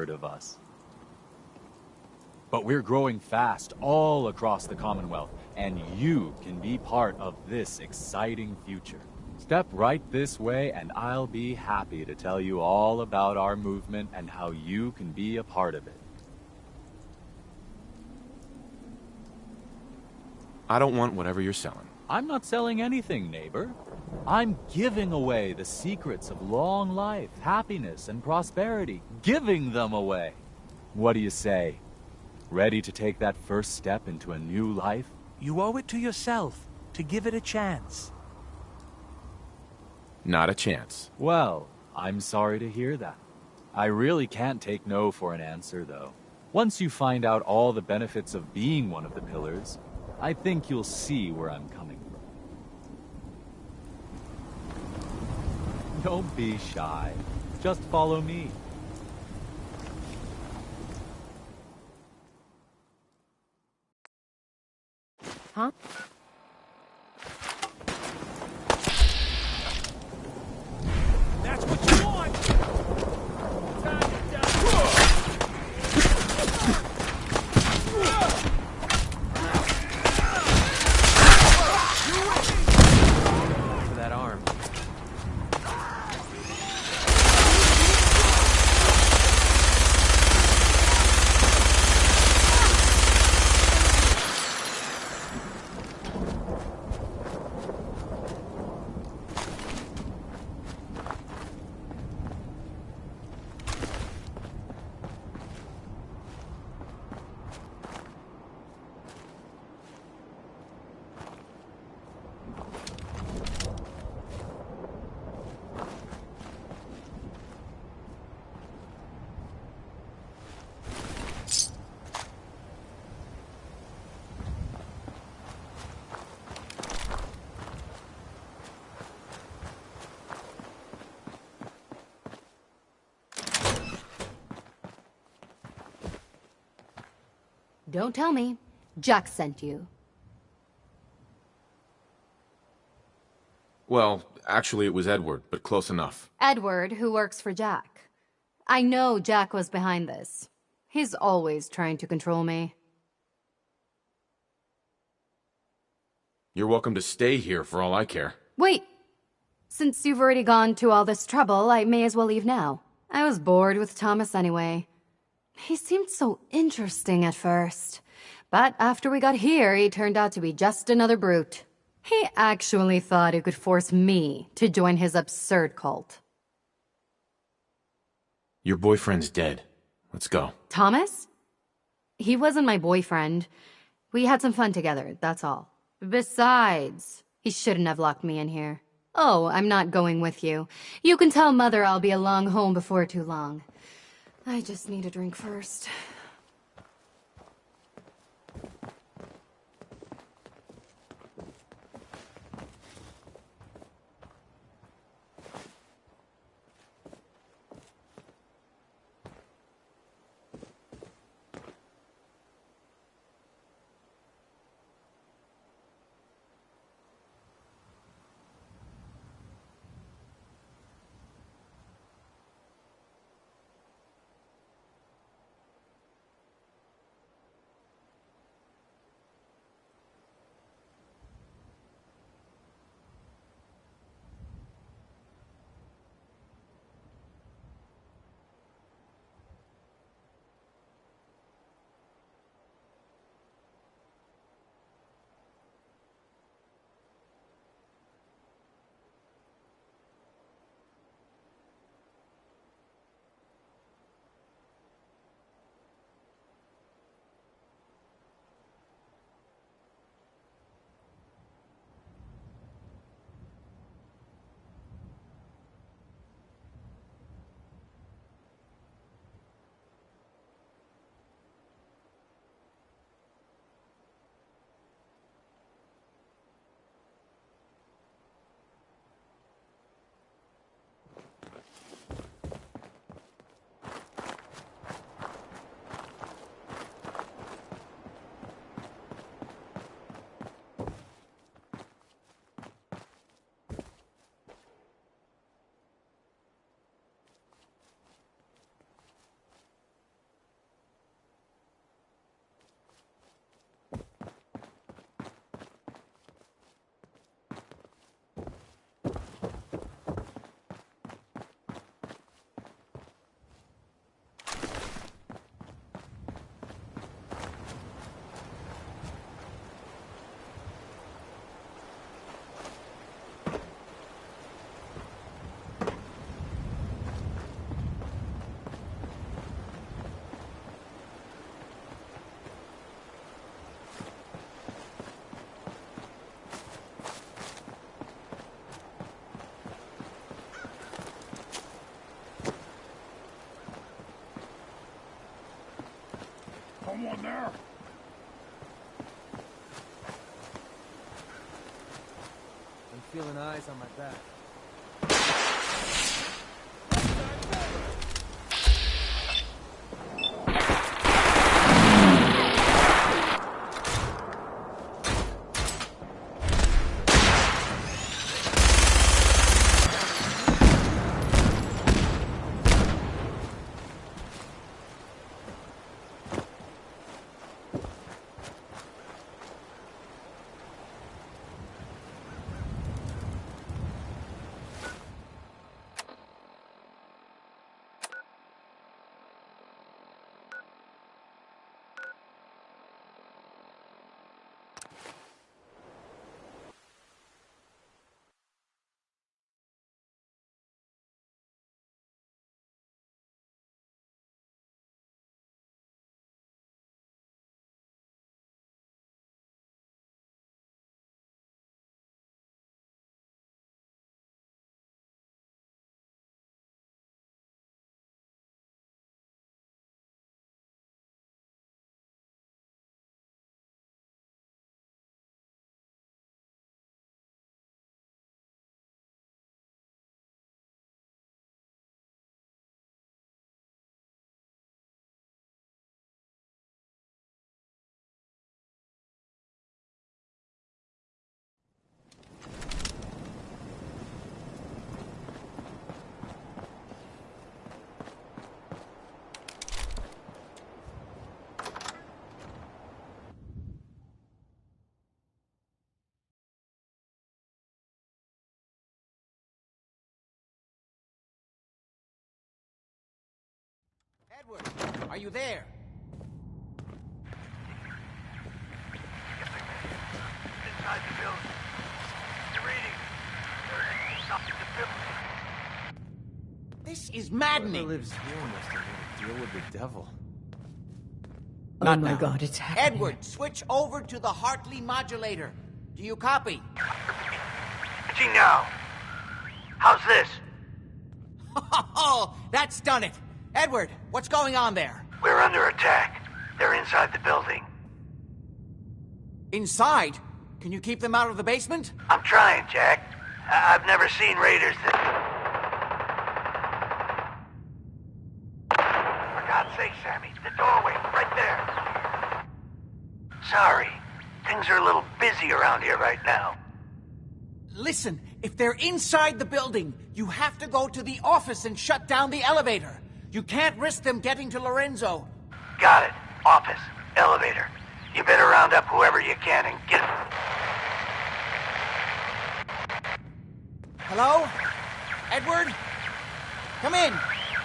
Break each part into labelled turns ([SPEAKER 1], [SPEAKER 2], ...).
[SPEAKER 1] third of us. But we're growing fast all across the Commonwealth, and you can be part of this exciting future. Step right this way, and I'll be happy to tell you all about our movement and how you can be a part of it.
[SPEAKER 2] I don't want whatever you're selling.
[SPEAKER 1] I'm not selling anything, neighbor. I'm giving away the secrets of long life, happiness, and prosperity. Giving them away. What do you say? Ready to take that first step into a new life?
[SPEAKER 3] You owe it to yourself to give it a chance.
[SPEAKER 2] Not a chance.
[SPEAKER 1] Well, I'm sorry to hear that. I really can't take no for an answer, though. Once you find out all the benefits of being one of the pillars, I think you'll see where I'm coming from. Don't be shy. Just follow me.
[SPEAKER 4] Huh?
[SPEAKER 3] That's what you want! Time to die! For that arm.
[SPEAKER 4] Don't tell me. Jack sent you.
[SPEAKER 2] Well, actually it was Edward, but close enough.
[SPEAKER 4] Edward, who works for Jack. I know Jack was behind this. He's always trying to control me.
[SPEAKER 2] You're welcome to stay here for all I care.
[SPEAKER 4] Wait! Since you've already gone to all this trouble, I may as well leave now. I was bored with Thomas anyway. He seemed so interesting at first. But after we got here, he turned out to be just another brute. He actually thought he could force me to join his absurd cult.
[SPEAKER 2] Your boyfriend's dead. Let's go.
[SPEAKER 4] Thomas? He wasn't my boyfriend. We had some fun together, that's all. Besides, he shouldn't have locked me in here. Oh, I'm not going with you. You can tell Mother I'll be along home before too long. I just need a drink first.
[SPEAKER 5] Someone there?
[SPEAKER 6] I'm feeling eyes on my back.
[SPEAKER 7] Edward, are you there?
[SPEAKER 8] Inside the building. You're reading. There's something to build.
[SPEAKER 7] This is
[SPEAKER 6] Whoever
[SPEAKER 7] maddening.
[SPEAKER 6] lives here must have made a deal with the devil.
[SPEAKER 7] Not
[SPEAKER 9] Oh my
[SPEAKER 7] now.
[SPEAKER 9] God, it's happening.
[SPEAKER 7] Edward, switch over to the Hartley modulator. Do you copy?
[SPEAKER 8] Switching now. How's this?
[SPEAKER 7] Oh, that's done it. Edward, what's going on there?
[SPEAKER 8] We're under attack. They're inside the building.
[SPEAKER 7] Inside? Can you keep them out of the basement?
[SPEAKER 8] I'm trying, Jack. I've never seen raiders that... For God's sake, Sammy, the doorway, right there. Sorry. Things are a little busy around here right now.
[SPEAKER 7] Listen, if they're inside the building, you have to go to the office and shut down the elevator. You can't risk them getting to Lorenzo.
[SPEAKER 8] Got it. Office. Elevator. You better round up whoever you can and get...
[SPEAKER 7] Hello? Edward? Come in.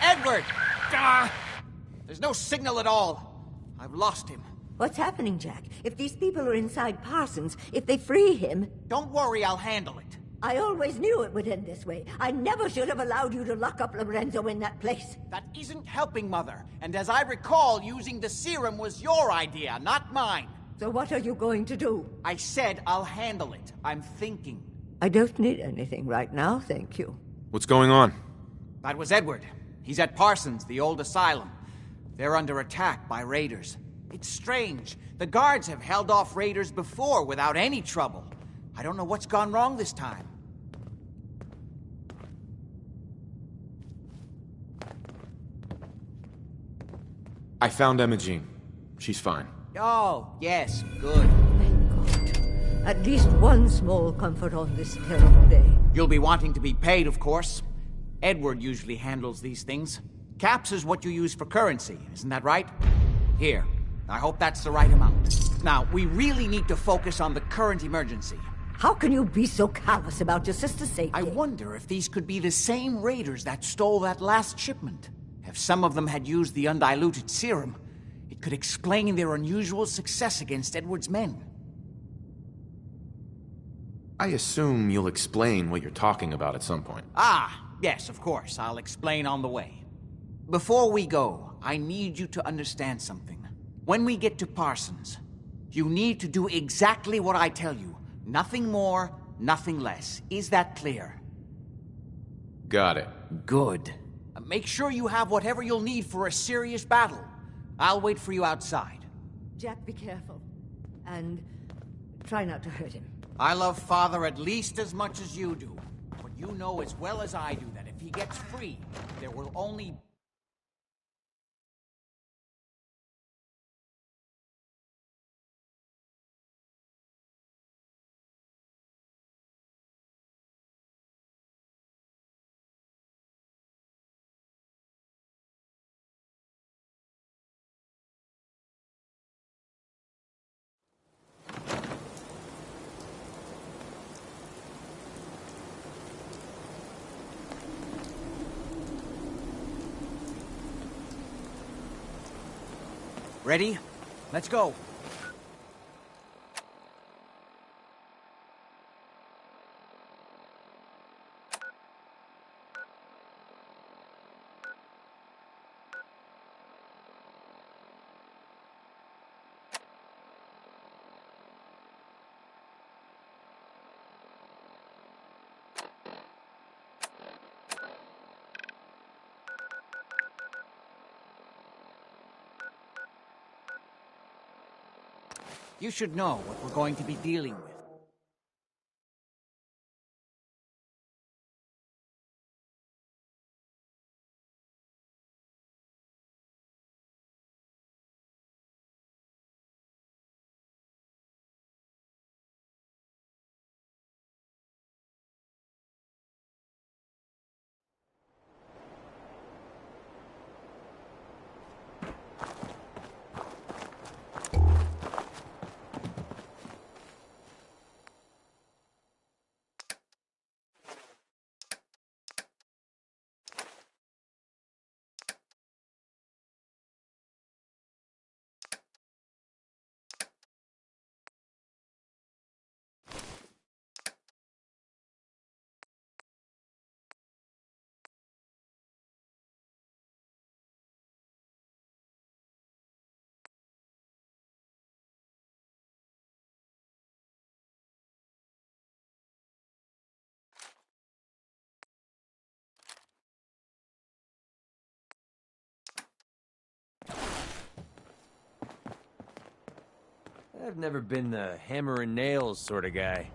[SPEAKER 7] Edward! Ah! There's no signal at all. I've lost him.
[SPEAKER 9] What's happening, Jack? If these people are inside Parsons, if they free him...
[SPEAKER 7] Don't worry, I'll handle it.
[SPEAKER 9] I always knew it would end this way. I never should have allowed you to lock up Lorenzo in that place.
[SPEAKER 7] That isn't helping, Mother. And as I recall, using the serum was your idea, not mine.
[SPEAKER 9] So what are you going to do?
[SPEAKER 7] I said I'll handle it. I'm thinking.
[SPEAKER 9] I don't need anything right now, thank you.
[SPEAKER 2] What's going on?
[SPEAKER 7] That was Edward. He's at Parsons, the old asylum. They're under attack by raiders. It's strange. The guards have held off raiders before without any trouble. I don't know what's gone wrong this time.
[SPEAKER 2] I found Emma Jean. She's fine.
[SPEAKER 7] Oh, yes, good.
[SPEAKER 9] Thank God. At least one small comfort on this terrible day.
[SPEAKER 7] You'll be wanting to be paid, of course. Edward usually handles these things. Caps is what you use for currency, isn't that right? Here. I hope that's the right amount. Now, we really need to focus on the current emergency.
[SPEAKER 9] How can you be so callous about your sister's safety?
[SPEAKER 7] I wonder if these could be the same raiders that stole that last shipment. If some of them had used the undiluted serum, it could explain their unusual success against Edward's men.
[SPEAKER 2] I assume you'll explain what you're talking about at some point.
[SPEAKER 7] Ah, yes, of course. I'll explain on the way. Before we go, I need you to understand something. When we get to Parsons, you need to do exactly what I tell you. Nothing more, nothing less. Is that clear?
[SPEAKER 2] Got it.
[SPEAKER 7] Good. Make sure you have whatever you'll need for a serious battle. I'll wait for you outside.
[SPEAKER 9] Jack, be careful. And try not to hurt him.
[SPEAKER 7] I love Father at least as much as you do. But you know as well as I do that if he gets free, there will only... Ready? Let's go. You should know what we're going to be dealing with.
[SPEAKER 6] I've never been the hammer and nails sort of guy.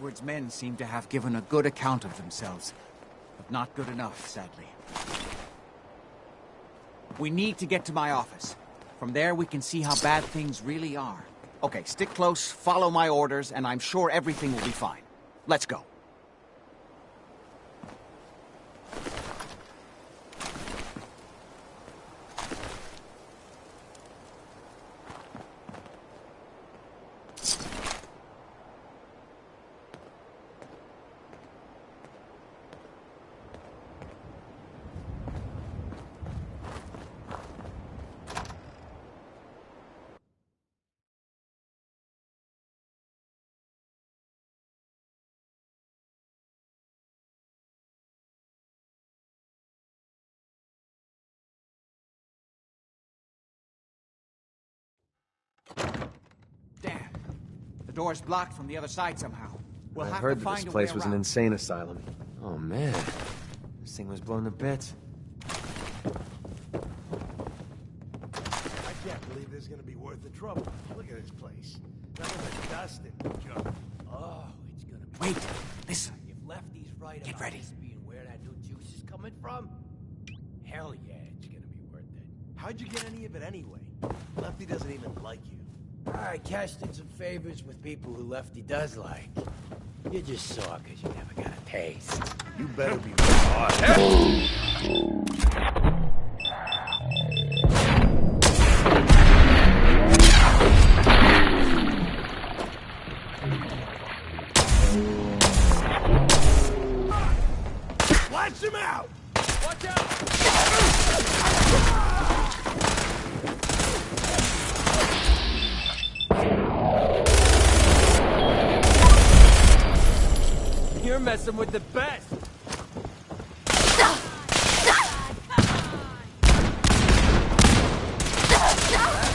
[SPEAKER 7] Edward's men seem to have given a good account of themselves, but not good enough, sadly. We need to get to my office. From there, we can see how bad things really are. Okay, stick close, follow my orders, and I'm sure everything will be fine. Let's go. Damn. The door's blocked from the other side somehow. We'll
[SPEAKER 6] I
[SPEAKER 7] have
[SPEAKER 6] heard
[SPEAKER 7] to
[SPEAKER 6] that
[SPEAKER 7] find
[SPEAKER 6] this
[SPEAKER 7] a
[SPEAKER 6] place
[SPEAKER 7] way
[SPEAKER 6] was an
[SPEAKER 7] around.
[SPEAKER 6] insane asylum. Oh man, this thing was blown to bits.
[SPEAKER 5] I can't believe this is gonna be worth the trouble. Look at this place. Nothing but dust and junk.
[SPEAKER 10] Oh, it's gonna be.
[SPEAKER 7] Wait, listen.
[SPEAKER 10] If Lefty's right
[SPEAKER 7] Get
[SPEAKER 10] about
[SPEAKER 7] ready.
[SPEAKER 10] this being where that new juice is coming from, hell yeah, it's gonna be worth it.
[SPEAKER 5] How'd you get any of it anyway? Lefty doesn't even like you.
[SPEAKER 10] I cashed in some favors with people who Lefty does like. You just saw because you never got a taste.
[SPEAKER 5] You better be hard. Blast him out!
[SPEAKER 10] Watch out! You're messing with the best. That's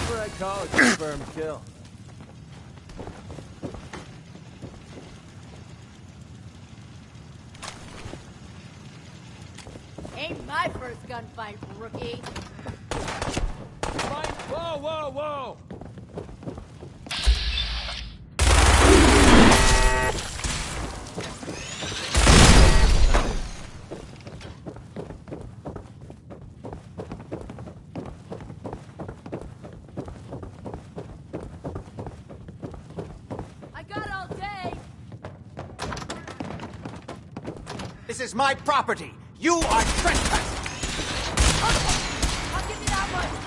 [SPEAKER 10] what I call a confirmed kill.
[SPEAKER 11] Ain't my first gunfight, rookie.
[SPEAKER 10] Fine. Whoa, whoa, whoa!
[SPEAKER 11] I got all day.
[SPEAKER 7] This is my property. You are trespassing.
[SPEAKER 11] I'll give you that one.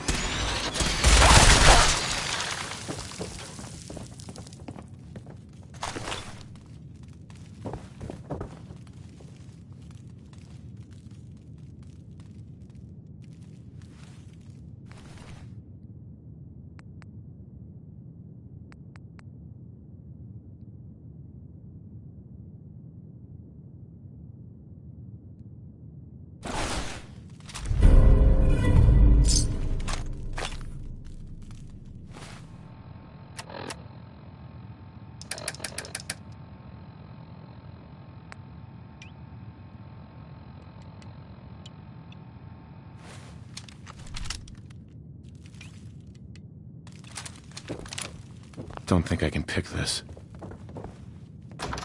[SPEAKER 2] Don't think I can pick this.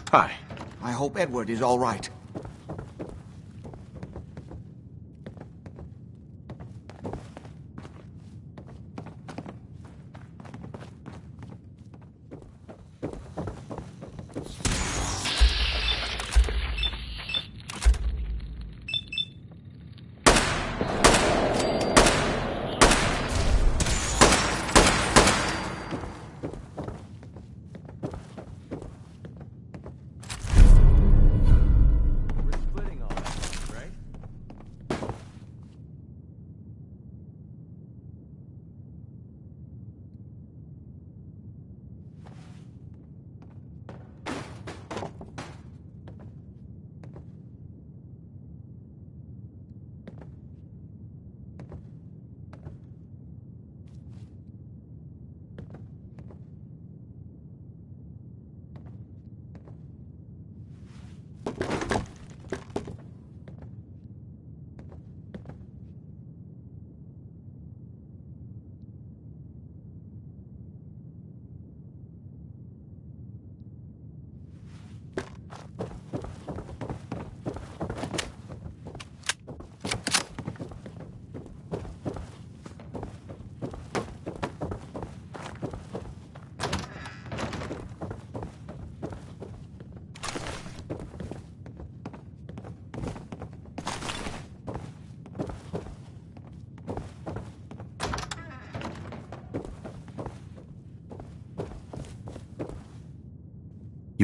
[SPEAKER 2] Hi.
[SPEAKER 7] I hope Edward is all right.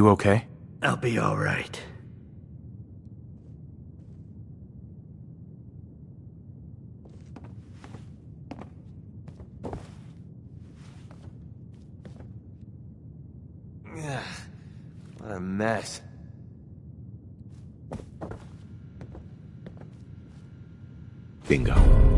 [SPEAKER 2] You okay?
[SPEAKER 5] I'll be all right.
[SPEAKER 6] Ugh, what a mess.
[SPEAKER 2] Bingo.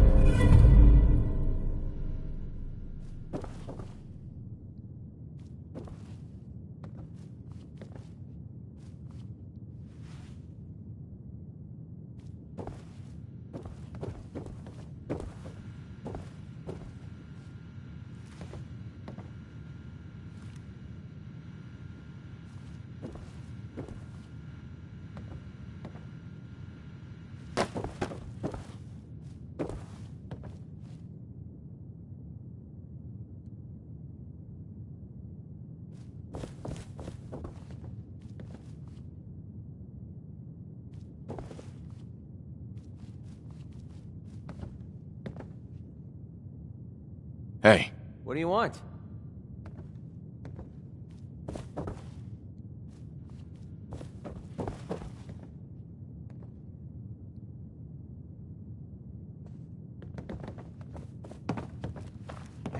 [SPEAKER 2] Hey.
[SPEAKER 6] What do you want?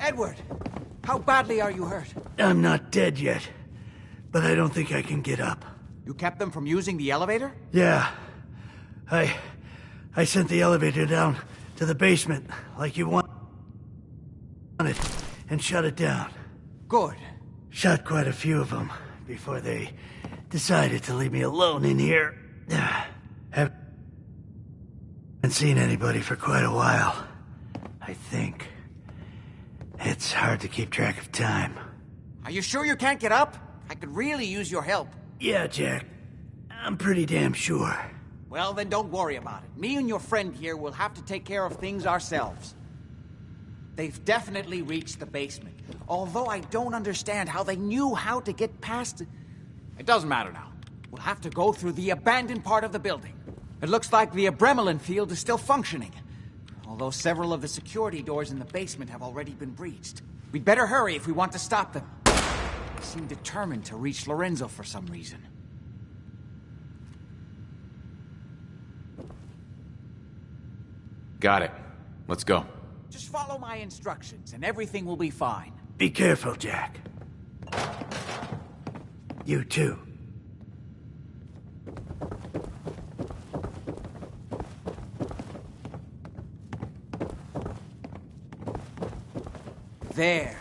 [SPEAKER 7] Edward, how badly are you hurt?
[SPEAKER 5] I'm not dead yet, but I don't think I can get up.
[SPEAKER 7] You kept them from using the elevator?
[SPEAKER 5] Yeah. I sent the elevator down to the basement like you wanted and shut it down.
[SPEAKER 7] Good.
[SPEAKER 5] Shot quite a few of them before they decided to leave me alone in here. Haven't seen anybody for quite a while, I think. It's hard to keep track of time.
[SPEAKER 7] Are you sure you can't get up? I could really use your help.
[SPEAKER 5] Yeah, Jack. I'm pretty damn sure.
[SPEAKER 7] Well, then don't worry about it. Me and your friend here will have to take care of things ourselves. They've definitely reached the basement. Although I don't understand how they knew how to get past it. It doesn't matter now. We'll have to go through the abandoned part of the building. It looks like the Abremelin field is still functioning. Although several of the security doors in the basement have already been breached. We'd better hurry if we want to stop them. They seem determined to reach Lorenzo for some reason.
[SPEAKER 2] Got it. Let's go.
[SPEAKER 7] Just follow my instructions and everything will be fine.
[SPEAKER 5] Be careful, Jack. You too.
[SPEAKER 7] There.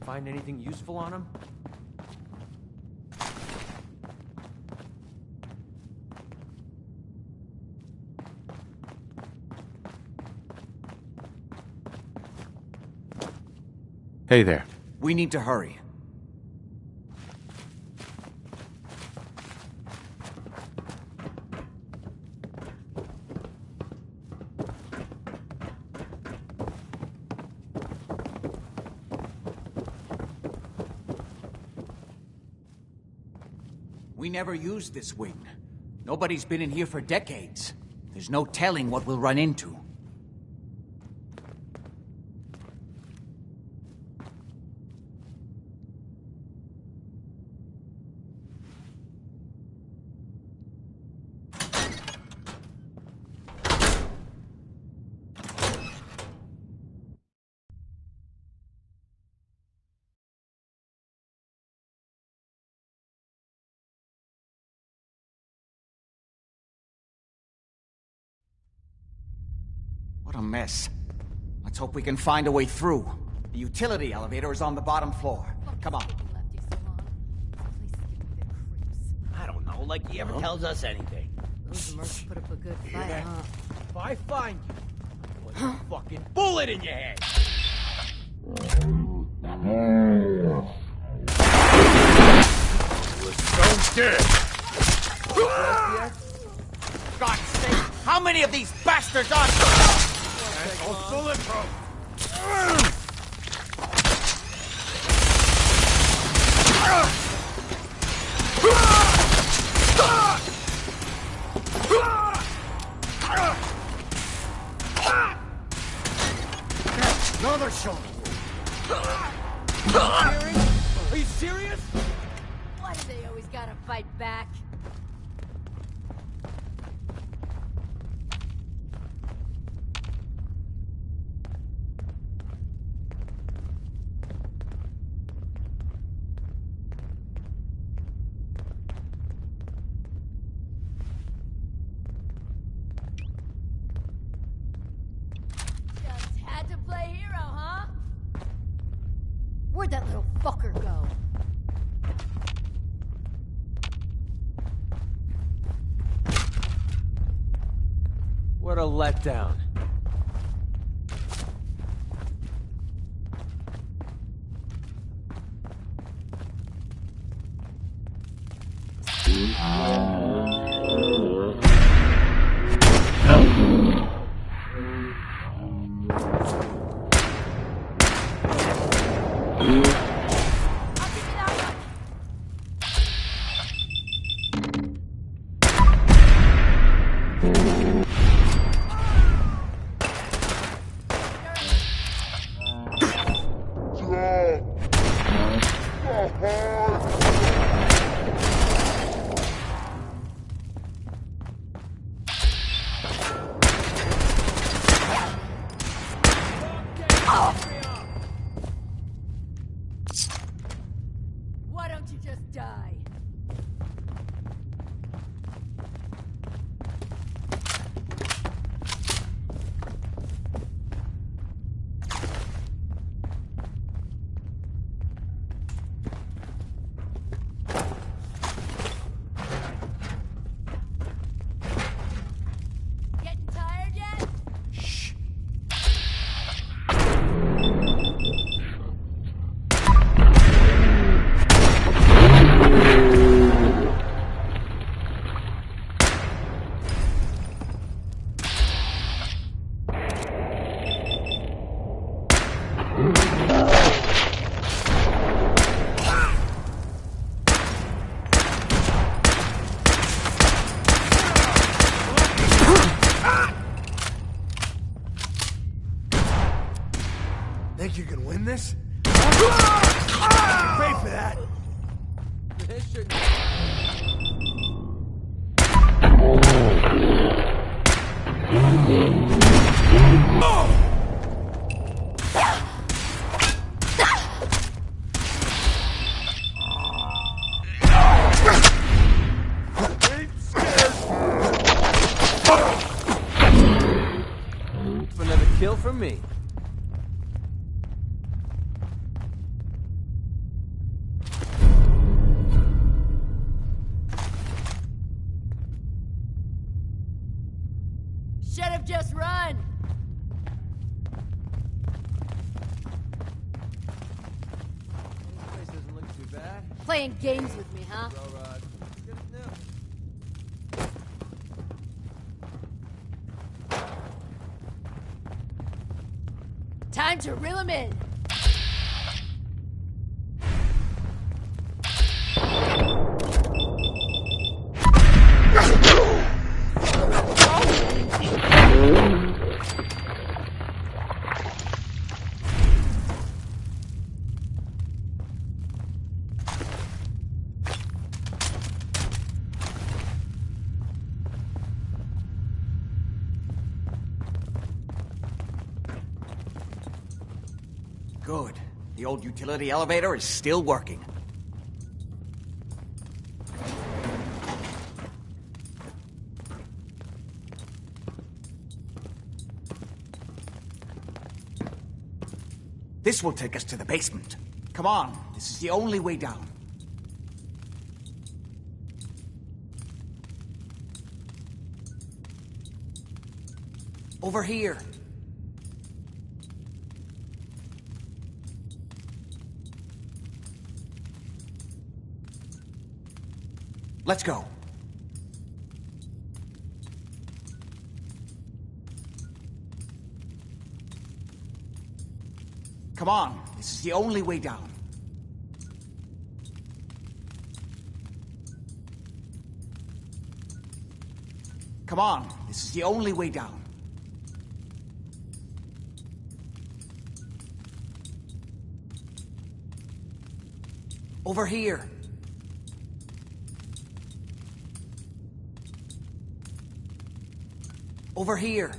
[SPEAKER 6] Find anything useful on him?
[SPEAKER 2] Hey there.
[SPEAKER 7] We need to hurry. We never used this wing. Nobody's been in here for decades. There's no telling what we'll run into. What a mess. Let's hope we can find a way through. The utility elevator is on the bottom floor. Come on.
[SPEAKER 10] I don't know, like he ever tells us anything.
[SPEAKER 11] Those mercs put up a good fight, huh?
[SPEAKER 10] If I find you, I'll put a fucking bullet in your head.
[SPEAKER 2] We're so dead.
[SPEAKER 7] God's sake! How many of these bastards are there?
[SPEAKER 2] Bulletproof.
[SPEAKER 7] Another shot.
[SPEAKER 10] Are you serious?
[SPEAKER 11] Why do they always gotta fight back? Just had to play hero, huh? Where'd that little fucker go?
[SPEAKER 6] What a letdown.
[SPEAKER 11] Why don't you just die? Getting tired yet?
[SPEAKER 10] Think you can win this? Pay for that.
[SPEAKER 6] This should... Another kill for me.
[SPEAKER 11] Should have just run.
[SPEAKER 6] This place doesn't look too bad.
[SPEAKER 11] Playing games with me, huh?
[SPEAKER 6] Railroad. Good as new.
[SPEAKER 11] Time to reel him in.
[SPEAKER 7] Good. The old utility elevator is still working. This will take us to the basement. Come on, this is the only way down. Over here. Let's go. Come on, this is the only way down. Come on, this is the only way down. Over here. Over here.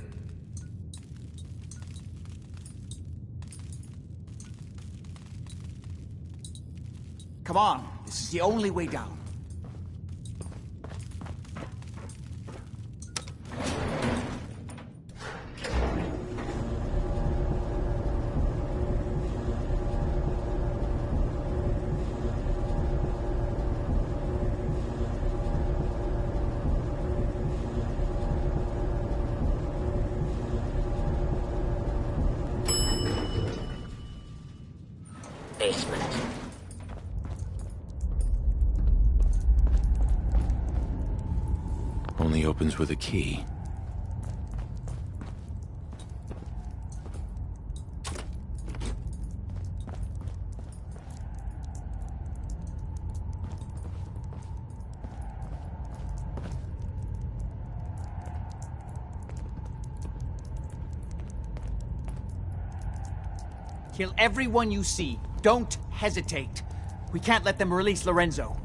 [SPEAKER 7] Come on, this is the only way down.
[SPEAKER 12] Basement.
[SPEAKER 2] Only opens with a key.
[SPEAKER 7] Kill everyone you see. Don't hesitate. We can't let them release Lorenzo.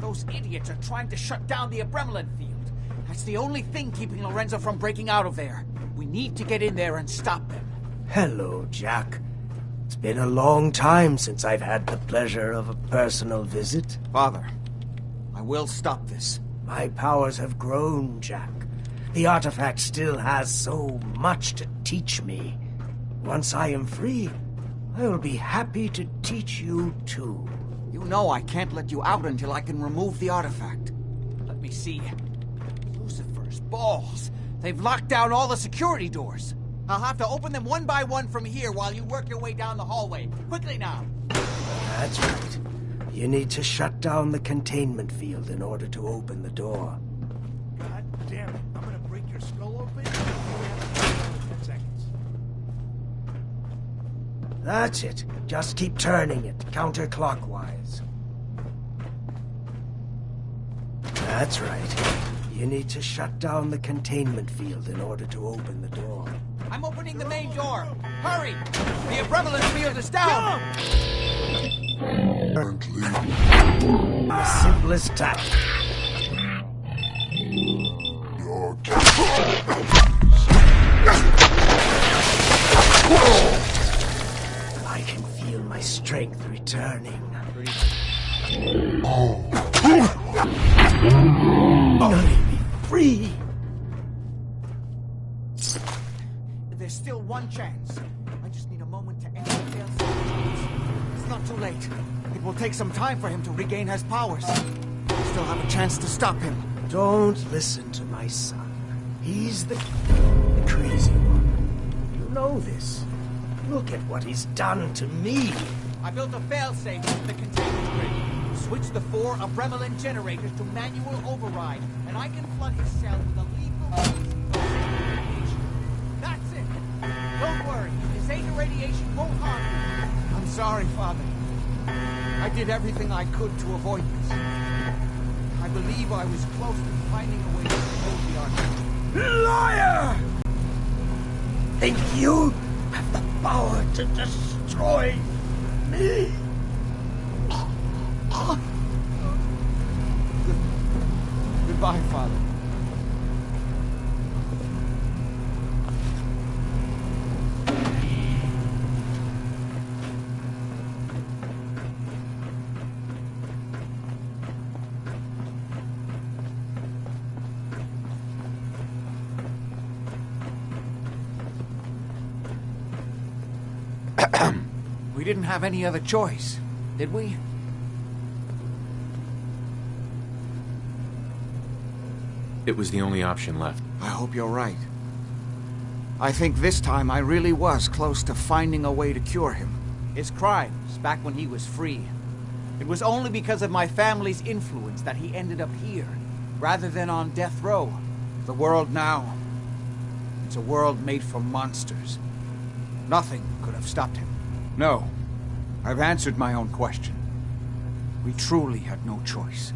[SPEAKER 7] Those idiots are trying to shut down the Abremlin field. That's the only thing keeping Lorenzo from breaking out of there. We need to get in there and stop them.
[SPEAKER 13] Hello, Jack. It's been a long time since I've had the pleasure of a personal visit.
[SPEAKER 7] Father, I will stop this.
[SPEAKER 13] My powers have grown, Jack. The artifact still has so much to teach me. Once I am free, I will be happy to teach you too.
[SPEAKER 7] You know I can't let you out until I can remove the artifact. Let me see. Lucifer's balls. They've locked down all the security doors. I'll have to open them one by one from here while you work your way down the hallway. Quickly now.
[SPEAKER 13] That's right. You need to shut down the containment field in order to open the door.
[SPEAKER 10] God damn it. I'm gonna break your skull open. We have 10 seconds.
[SPEAKER 13] That's it. Just keep turning it, counterclockwise. That's right. You need to shut down the containment field in order to open the door.
[SPEAKER 7] I'm opening the main door. Hurry! The Abremlin field is down!
[SPEAKER 13] The simplest task. I can feel my strength returning. Let me be free.
[SPEAKER 7] There's still one chance. I just need a moment to enter the failsafe. It's not too late. It will take some time for him to regain his powers. I still have a chance to stop him.
[SPEAKER 13] Don't listen to my son. He's the crazy one. You know this. Look at what he's done to me.
[SPEAKER 7] I built a failsafe in the containment grid. Switch the 4 Abremlin generators to manual override, and I can flood his cell with a lethal dose of radiation. That's it. Don't worry. His Zeta radiation won't harm you. I'm sorry, Father. I did everything I could to avoid this. believe I was close to finding a way to close the archive.
[SPEAKER 13] Liar! Think you have the power to destroy me?
[SPEAKER 7] Goodbye, Father. We didn't have any other choice, did we?
[SPEAKER 2] It was the only option left.
[SPEAKER 7] I hope you're right. I think this time I really was close to finding a way to cure him. His crimes, back when he was free. It was only because of my family's influence that he ended up here, rather than on death row. The world now, it's a world made for monsters. Nothing could have stopped him. No, I've answered my own question. We truly had no choice.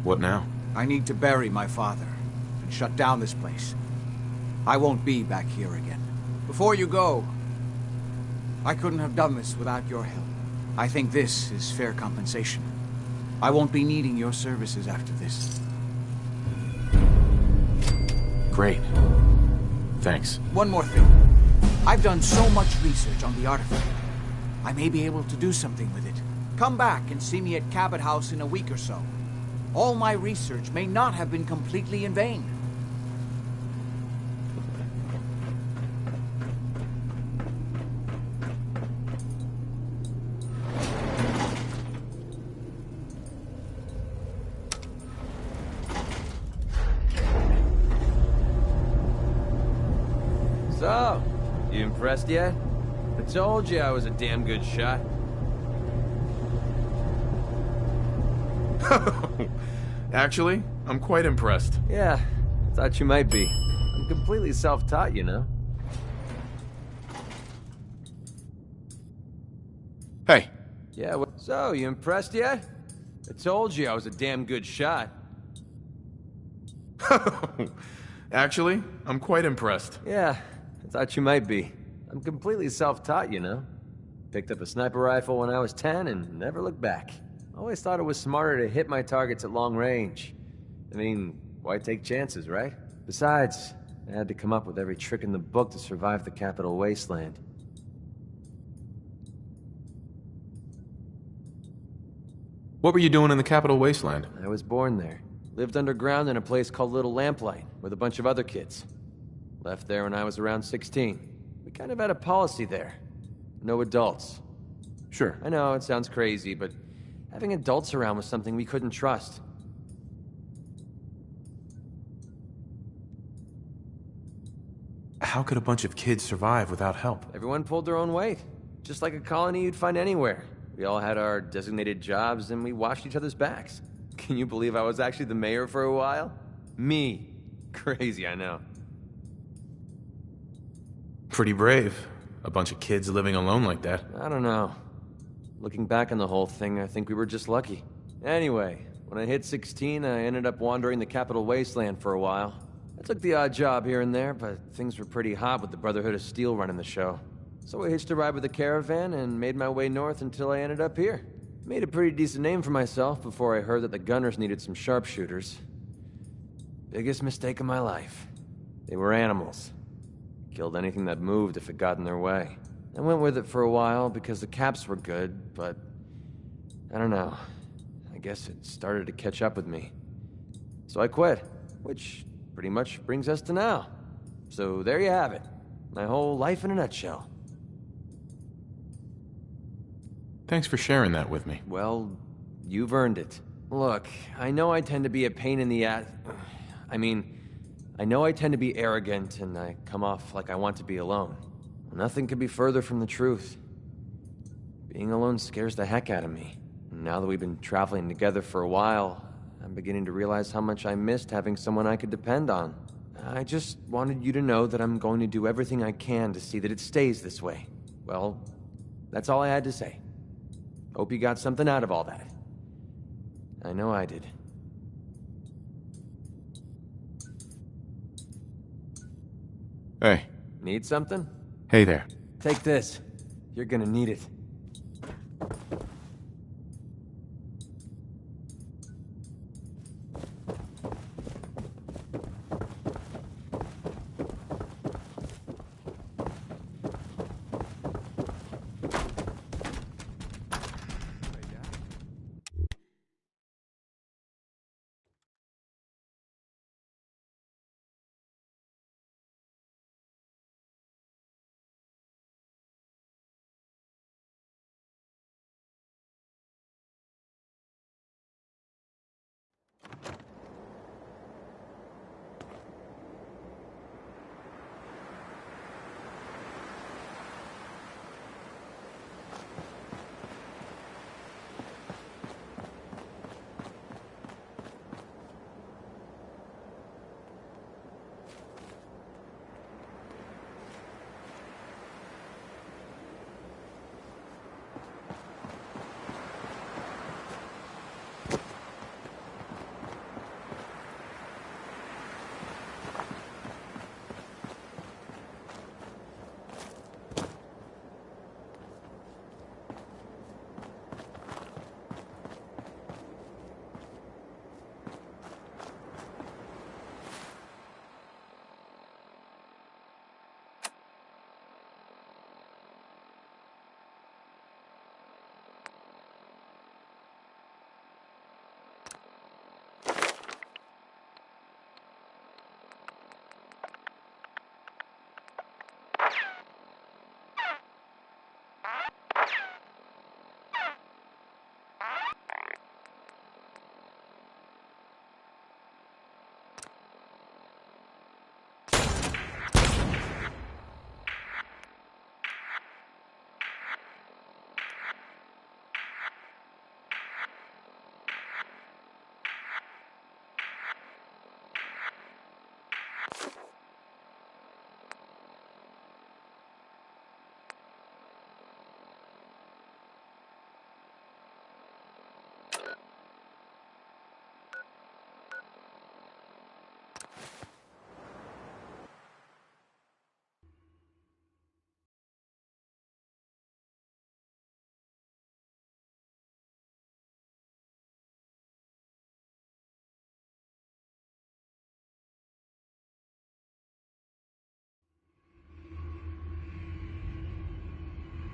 [SPEAKER 2] What now?
[SPEAKER 7] I need to bury my father and shut down this place. I won't be back here again. Before you go, I couldn't have done this without your help. I think this is fair compensation. I won't be needing your services after this.
[SPEAKER 2] Great. Thanks.
[SPEAKER 7] One more thing. I've done so much research on the artifact. I may be able to do something with it. Come back and see me at Cabot House in a week or so. All my research may not have been completely in vain.
[SPEAKER 6] So, you impressed yet? I told you I was a damn good shot.
[SPEAKER 2] Actually, I'm quite impressed.
[SPEAKER 6] Yeah, thought you might be. I'm completely self-taught, you know.
[SPEAKER 2] Hey.
[SPEAKER 6] Yeah, so, you impressed yet? I told you I was a damn good shot.
[SPEAKER 2] Actually, I'm quite impressed.
[SPEAKER 6] Yeah, I thought you might be. I'm completely self-taught, you know. Picked up a sniper rifle when I was 10 and never looked back. Always thought it was smarter to hit my targets at long range. I mean, why take chances, right? Besides, I had to come up with every trick in the book to survive the Capital Wasteland.
[SPEAKER 2] What were you doing in the Capital Wasteland?
[SPEAKER 6] I was born there. Lived underground in a place called Little Lamplight, with a bunch of other kids. Left there when I was around 16. We kind of had a policy there. No adults.
[SPEAKER 2] Sure.
[SPEAKER 6] I know, it sounds crazy, but having adults around was something we couldn't trust.
[SPEAKER 2] How could a bunch of kids survive without help?
[SPEAKER 6] Everyone pulled their own weight. Just like a colony you'd find anywhere. We all had our designated jobs and we watched each other's backs. Can you believe I was actually the mayor for a while? Me. Crazy, I know.
[SPEAKER 2] Pretty brave. A bunch of kids living alone like that.
[SPEAKER 6] I don't know. Looking back on the whole thing, I think we were just lucky. Anyway, when I hit 16, I ended up wandering the Capital Wasteland for a while. I took the odd job here and there, but things were pretty hot with the Brotherhood of Steel running the show. So I hitched a ride with a caravan and made my way north until I ended up here. Made a pretty decent name for myself before I heard that the Gunners needed some sharpshooters. Biggest mistake of my life. They were animals. Killed anything that moved if it got in their way. I went with it for a while because the caps were good, but I don't know. I guess it started to catch up with me. So I quit, which pretty much brings us to now. So there you have it. My whole life in a nutshell.
[SPEAKER 2] Thanks for sharing that with me.
[SPEAKER 6] Well, you've earned it. Look, I know I tend to be a pain in the ass. I know I tend to be arrogant and I come off like I want to be alone. Nothing could be further from the truth. Being alone scares the heck out of me. And now that we've been traveling together for a while, I'm beginning to realize how much I missed having someone I could depend on. I just wanted you to know that I'm going to do everything I can to see that it stays this way. Well, that's all I had to say. Hope you got something out of all that. I know I did.
[SPEAKER 12] Hey.
[SPEAKER 6] Need something?
[SPEAKER 12] Hey there.
[SPEAKER 6] Take this. You're gonna need it.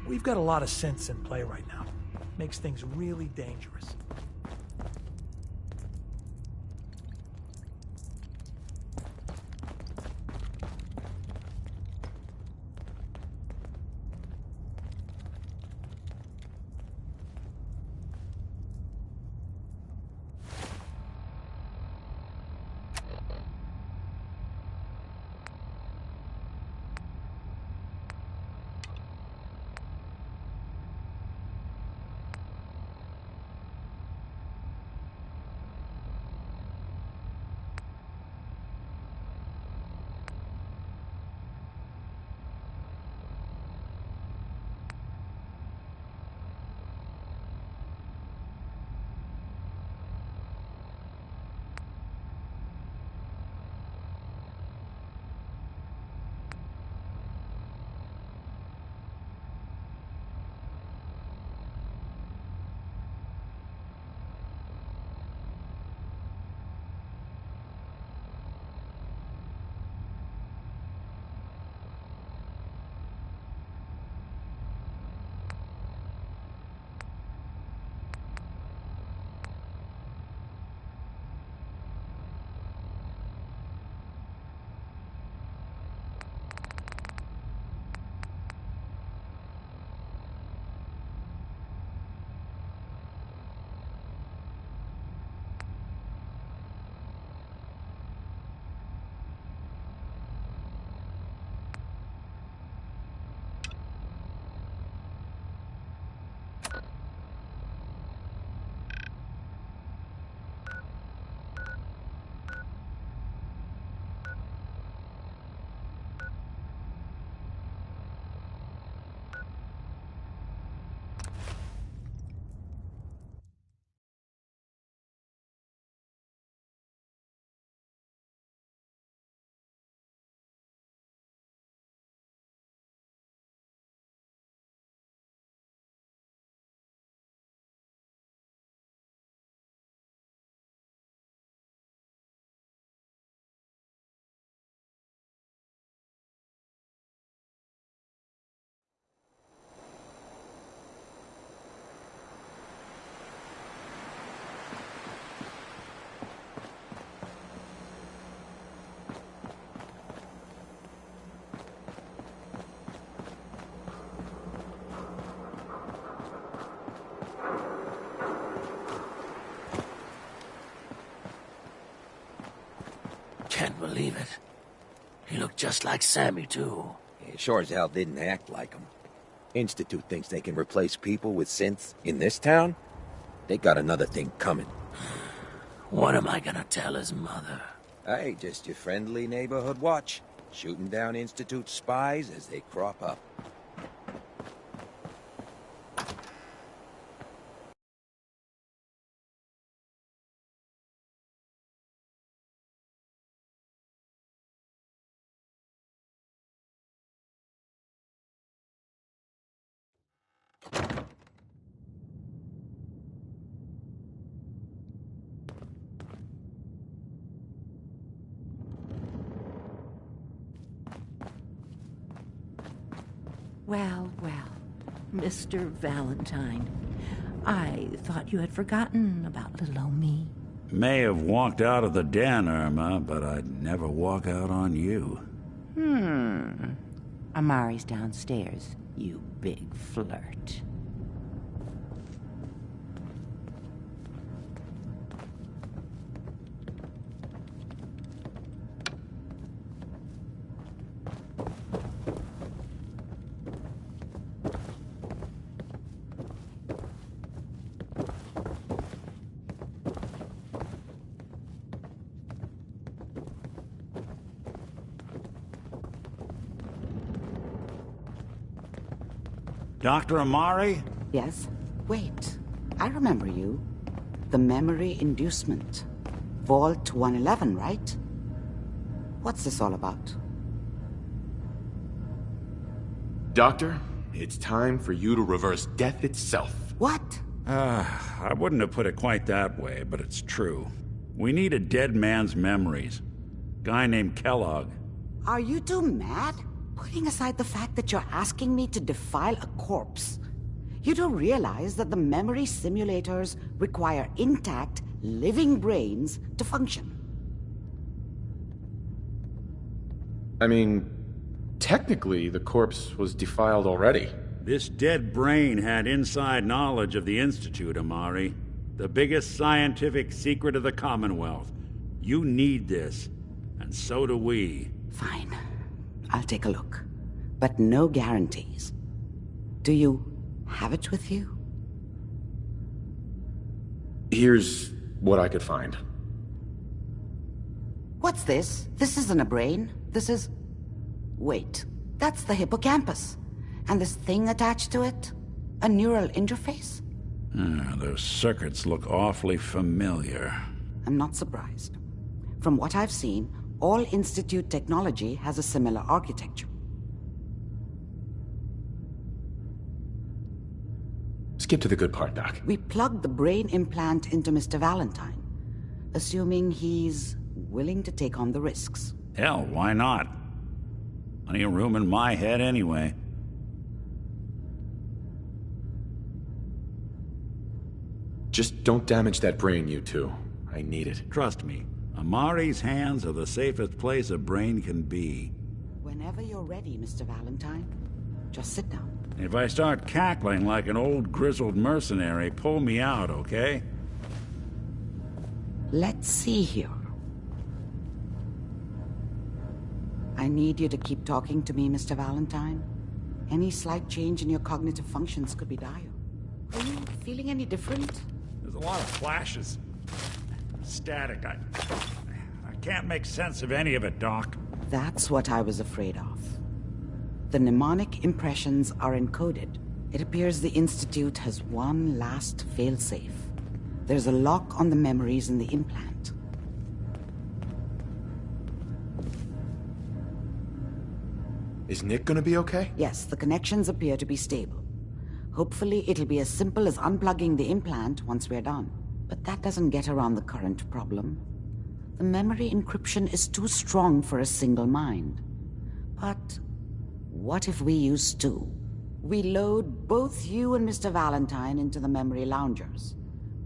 [SPEAKER 3] We've got a lot of synths in play right now. Makes things really dangerous.
[SPEAKER 13] can't believe it. He looked just like Sammy, too.
[SPEAKER 14] He sure as hell didn't act like him. Institute thinks they can replace people with synths in this town? They got another thing coming.
[SPEAKER 13] What am I gonna tell his mother?
[SPEAKER 14] Hey, just your friendly neighborhood watch. Shooting down Institute spies as they crop up.
[SPEAKER 15] Well, Mr. Valentine. I thought you had forgotten about little old me.
[SPEAKER 16] May have walked out of the den, Irma, but I'd never walk out on you.
[SPEAKER 15] Amari's downstairs, you big flirt.
[SPEAKER 16] Dr. Amari?
[SPEAKER 17] Yes? Wait, I remember you. The memory inducement. Vault 111, right? What's this all about?
[SPEAKER 2] Doctor, it's time for you to reverse death itself.
[SPEAKER 17] What?
[SPEAKER 16] I wouldn't have put it quite that way, but it's true. We need a dead man's memories. Guy named Kellogg.
[SPEAKER 17] Are you two mad? Putting aside the fact that you're asking me to defile a corpse, you do realize that the memory simulators require intact, living brains to function.
[SPEAKER 2] I mean, technically, the corpse was defiled already.
[SPEAKER 16] This dead brain had inside knowledge of the Institute, Amari. The biggest scientific secret of the Commonwealth. You need this, and so do we.
[SPEAKER 17] Fine. I'll take a look. But no guarantees. Do you have it with you?
[SPEAKER 2] Here's what I could find.
[SPEAKER 17] What's this? This isn't a brain. This is... Wait. That's the hippocampus. And this thing attached to it? A neural interface?
[SPEAKER 16] Those circuits look awfully familiar.
[SPEAKER 17] I'm not surprised. From what I've seen, all Institute technology has a similar architecture.
[SPEAKER 2] Skip to the good part, Doc.
[SPEAKER 17] We plugged the brain implant into Mr. Valentine, assuming he's willing to take on the risks.
[SPEAKER 16] Hell, why not? Plenty of room in my head anyway.
[SPEAKER 2] Just don't damage that brain, you two. I need it.
[SPEAKER 16] Trust me, Amari's hands are the safest place a brain can be.
[SPEAKER 17] Whenever you're ready, Mr. Valentine, just sit down.
[SPEAKER 16] If I start cackling like an old grizzled mercenary, pull me out, okay?
[SPEAKER 17] Let's see here. I need you to keep talking to me, Mr. Valentine. Any slight change in your cognitive functions could be dire. Are you feeling any different?
[SPEAKER 16] There's a lot of flashes. Static. I can't make sense of any of it, Doc.
[SPEAKER 17] That's what I was afraid of. The mnemonic impressions are encoded. It appears the Institute has one last failsafe. There's a lock on the memories in the implant.
[SPEAKER 2] Is Nick gonna be okay?
[SPEAKER 17] Yes, the connections appear to be stable. Hopefully it'll be as simple as unplugging the implant once we're done. But that doesn't get around the current problem. The memory encryption is too strong for a single mind. But what if we use two? We load both you and Mr. Valentine into the memory loungers.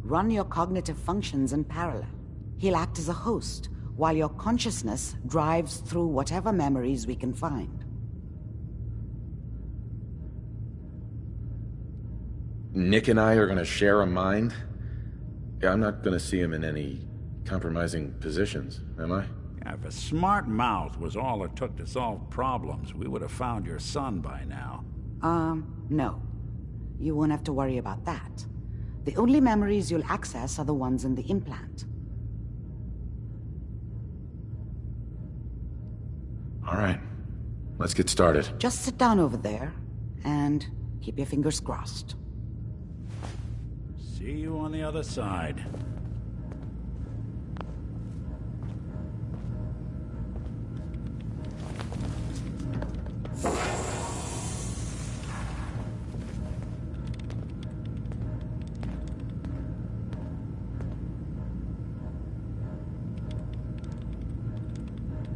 [SPEAKER 17] Run your cognitive functions in parallel. He'll act as a host, while your consciousness drives through whatever memories we can find.
[SPEAKER 2] Nick and I are gonna share a mind? Yeah, I'm not gonna see him in any compromising positions, am I?
[SPEAKER 16] If a smart mouth was all it took to solve problems, we would have found your son by now.
[SPEAKER 17] No. You won't have to worry about that. The only memories you'll access are the ones in the implant.
[SPEAKER 2] All right. Let's get started.
[SPEAKER 17] Just sit down over there, and keep your fingers crossed.
[SPEAKER 16] See you on the other side.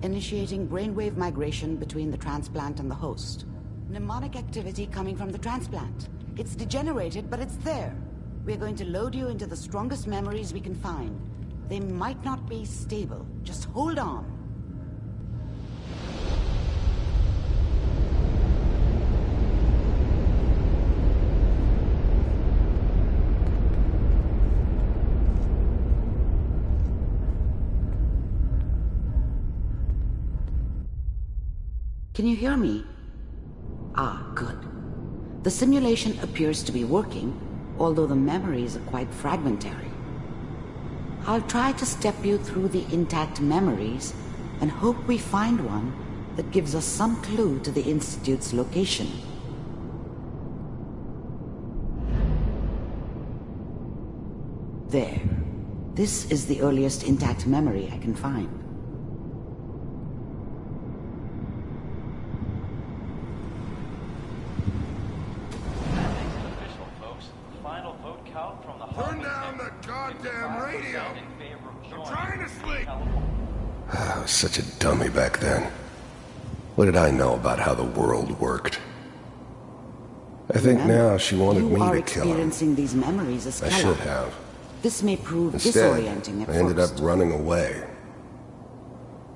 [SPEAKER 17] Initiating brainwave migration between the transplant and the host. Mnemonic activity coming from the transplant. It's degenerated, but it's there. We're going to load you into the strongest memories we can find. They might not be stable. Just hold on. Can you hear me? Ah, good. The simulation appears to be working, although the memories are quite fragmentary. I'll try to step you through the intact memories and hope we find one that gives us some clue to the Institute's location. There. This is the earliest intact memory I can find.
[SPEAKER 18] Turn down the goddamn radio! I'm trying to sleep!
[SPEAKER 19] I was such a dummy back then. What did I know about how the world worked? I think now she wanted me to kill him.
[SPEAKER 17] You are experiencing these memories as
[SPEAKER 19] I
[SPEAKER 17] Keller.
[SPEAKER 19] should have.
[SPEAKER 17] This may prove
[SPEAKER 19] Instead,
[SPEAKER 17] disorienting at
[SPEAKER 19] I ended up
[SPEAKER 17] first.
[SPEAKER 19] running away.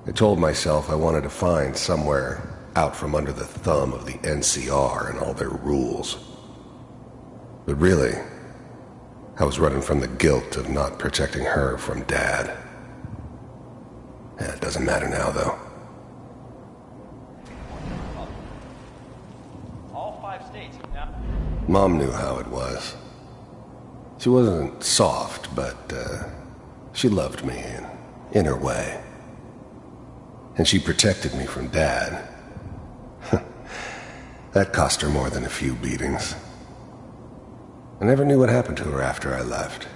[SPEAKER 19] I told myself I wanted to find somewhere out from under the thumb of the NCR and all their rules. But really, I was running from the guilt of not protecting her from Dad. It doesn't matter now, though.
[SPEAKER 20] All 5 states have now...
[SPEAKER 19] Mom knew how it was. She wasn't soft, but she loved me in her way. And she protected me from Dad. That cost her more than a few beatings. I never knew what happened to her after I left.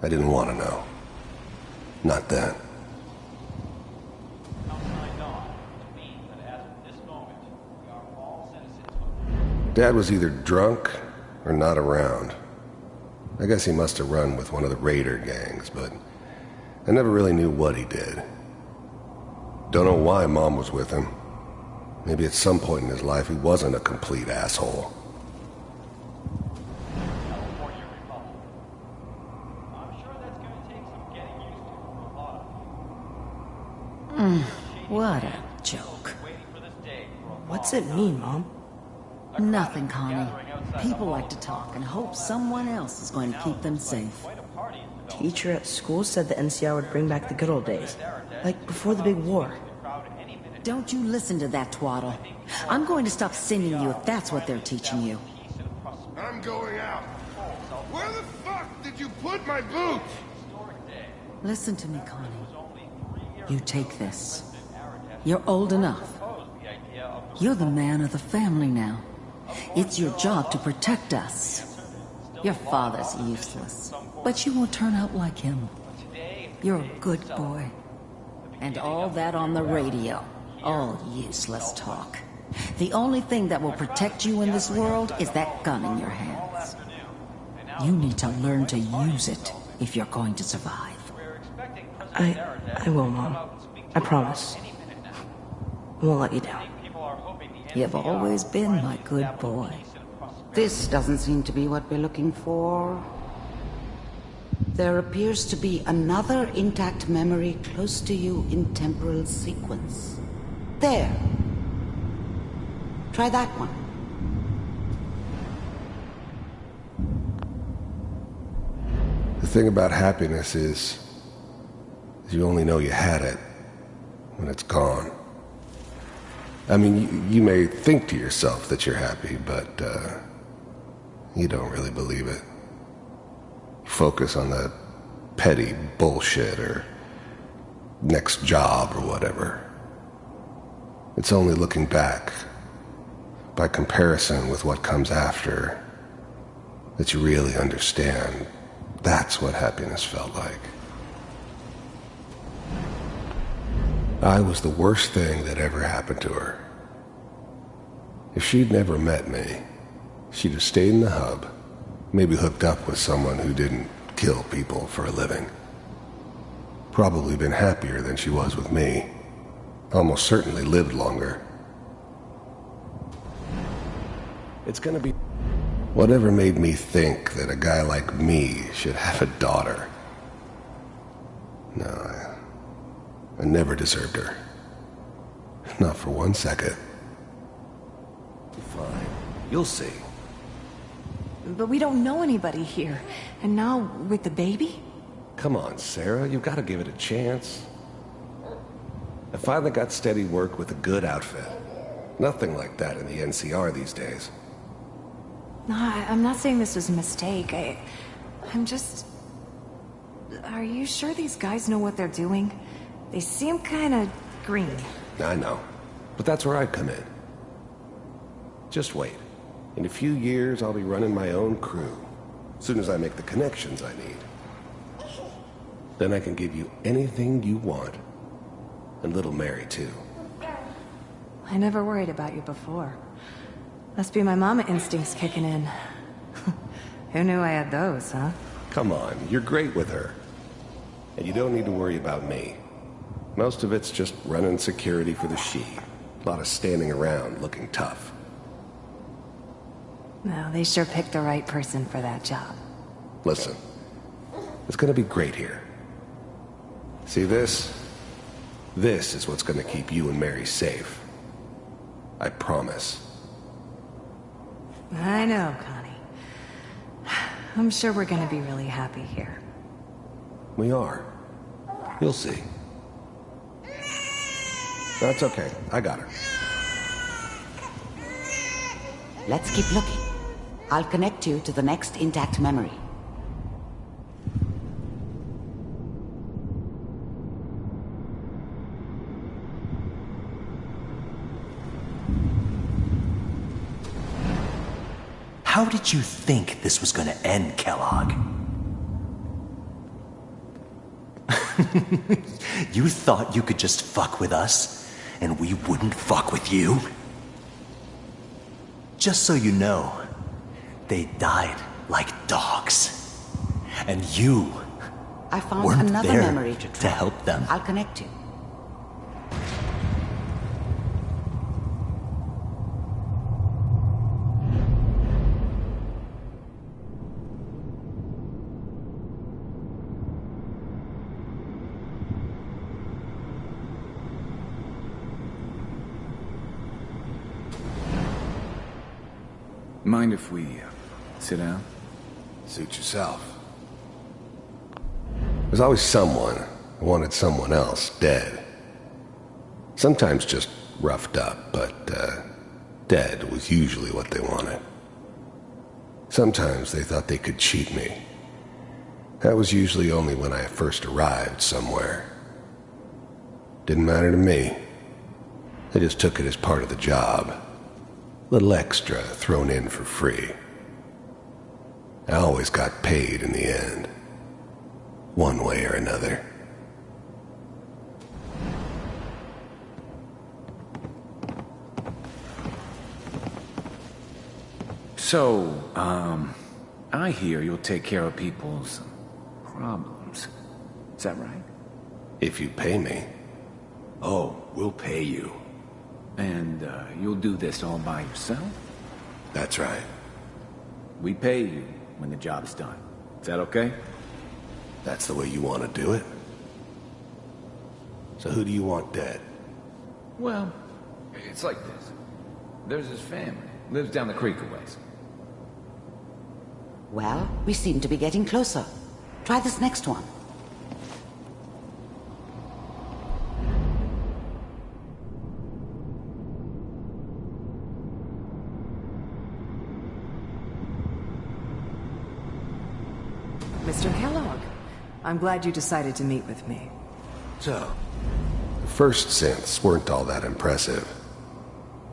[SPEAKER 19] I didn't want to know. Not then. Dad was either drunk or not around. I guess he must have run with one of the raider gangs, but I never really knew what he did. Don't know why Mom was with him. Maybe at some point in his life he wasn't a complete asshole.
[SPEAKER 15] What a joke.
[SPEAKER 21] What's it mean, Mom?
[SPEAKER 15] Nothing, Connie. People like to talk and hope someone else is going to keep them safe.
[SPEAKER 21] Teacher at school said the NCR would bring back the good old days, like before the big war.
[SPEAKER 15] Don't you listen to that twaddle. I'm going to stop singing you if that's what they're teaching you.
[SPEAKER 18] I'm going out. Where the fuck did you put my boots?
[SPEAKER 15] Listen to me, Connie. You take this. You're old enough. You're the man of the family now. It's your job to protect us. Your father's useless, but you won't turn out like him. You're a good boy. And all that on the radio, all useless talk. The only thing that will protect you in this world is that gun in your hands. You need to learn to use it if you're going to survive.
[SPEAKER 21] I will, Mom. I promise. I won't let you down.
[SPEAKER 15] You've always been my good boy.
[SPEAKER 17] This doesn't seem to be what we're looking for. There appears to be another intact memory close to you in temporal sequence. There. Try that one.
[SPEAKER 19] The thing about happiness is you only know you had it when it's gone. I mean, you may think to yourself that you're happy, but you don't really believe it. You focus on the petty bullshit or next job or whatever. It's only looking back, by comparison with what comes after, that you really understand that's what happiness felt like. I was the worst thing that ever happened to her. If she'd never met me, she'd have stayed in the hub, maybe hooked up with someone who didn't kill people for a living. Probably been happier than she was with me. Almost certainly lived longer. It's gonna be... Whatever made me think that a guy like me should have a daughter? No, I never deserved her. Not for 1 second. Fine. You'll see.
[SPEAKER 21] But we don't know anybody here. And now, with the baby?
[SPEAKER 19] Come on, Sarah. You've got to give it a chance. I finally got steady work with a good outfit. Nothing like that in the NCR these days.
[SPEAKER 21] No, I'm not saying this was a mistake. I'm just... Are you sure these guys know what they're doing? They seem kind of green.
[SPEAKER 19] I know. But that's where I come in. Just wait. In a few years, I'll be running my own crew. As soon as I make the connections I need. Then I can give you anything you want. And little Mary, too.
[SPEAKER 21] I never worried about you before. Must be my mama instincts kicking in. Who knew I had those, huh?
[SPEAKER 19] Come on, you're great with her. And you don't need to worry about me. Most of it's just running security for the she. A lot of standing around looking tough.
[SPEAKER 21] No, they sure picked the right person for that job.
[SPEAKER 19] Listen, it's gonna be great here. See this? This is what's gonna keep you and Mary safe. I promise.
[SPEAKER 21] I know, Connie. I'm sure we're gonna be really happy here.
[SPEAKER 19] We are. You'll see. That's okay. I got her.
[SPEAKER 17] Let's keep looking. I'll connect you to the next intact memory.
[SPEAKER 1] How did you think this was gonna end, Kellogg? You thought you could just fuck with us, and we wouldn't fuck with you? Just so you know, they died like dogs. And you
[SPEAKER 17] I found
[SPEAKER 1] weren't
[SPEAKER 17] another
[SPEAKER 1] there
[SPEAKER 17] memory to try.
[SPEAKER 1] to help them.
[SPEAKER 17] I'll connect you.
[SPEAKER 2] Mind if we sit down?
[SPEAKER 19] Suit yourself. There's always someone who wanted someone else dead. Sometimes just roughed up, but dead was usually what they wanted. Sometimes they thought they could cheat me. That was usually only when I first arrived somewhere. Didn't matter to me. They just took it as part of the job. Little extra thrown in for free. I always got paid in the end. One way or another.
[SPEAKER 2] So, I hear you'll take care of people's problems. Is that right?
[SPEAKER 19] If you pay me.
[SPEAKER 2] Oh, we'll pay you. And you'll do this all by yourself?
[SPEAKER 19] That's right.
[SPEAKER 2] We pay you when the job's done. Is that okay?
[SPEAKER 19] That's the way you want to do it? So who do you want dead?
[SPEAKER 2] Well, it's like this. There's his family. Lives down the creek a ways.
[SPEAKER 17] Well, we seem to be getting closer. Try this next one.
[SPEAKER 21] Mr. Kellogg. I'm glad you decided to meet with me.
[SPEAKER 19] So, the first synths weren't all that impressive.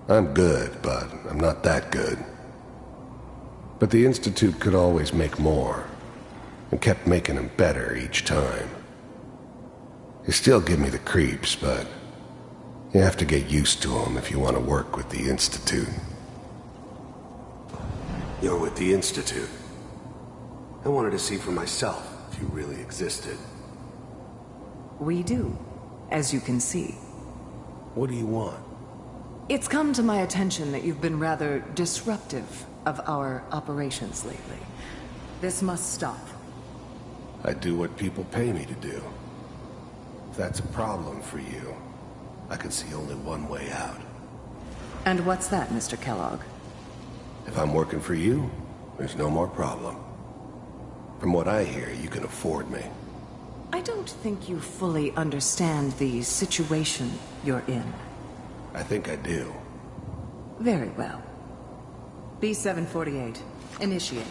[SPEAKER 19] I'm good, but I'm not that good. But the Institute could always make more, and kept making them better each time. They still give me the creeps, but you have to get used to them if you want to work with the Institute. You're with the Institute. I wanted to see for myself if you really existed.
[SPEAKER 21] We do, as you can see.
[SPEAKER 19] What do you want?
[SPEAKER 21] It's come to my attention that you've been rather disruptive of our operations lately. This must stop.
[SPEAKER 19] I do what people pay me to do. If that's a problem for you, I can see only one way out.
[SPEAKER 21] And what's that, Mr. Kellogg?
[SPEAKER 19] If I'm working for you, there's no more problem. From what I hear, you can afford me.
[SPEAKER 21] I don't think you fully understand the situation you're in.
[SPEAKER 19] I think I do.
[SPEAKER 21] Very well. B-748, initiate.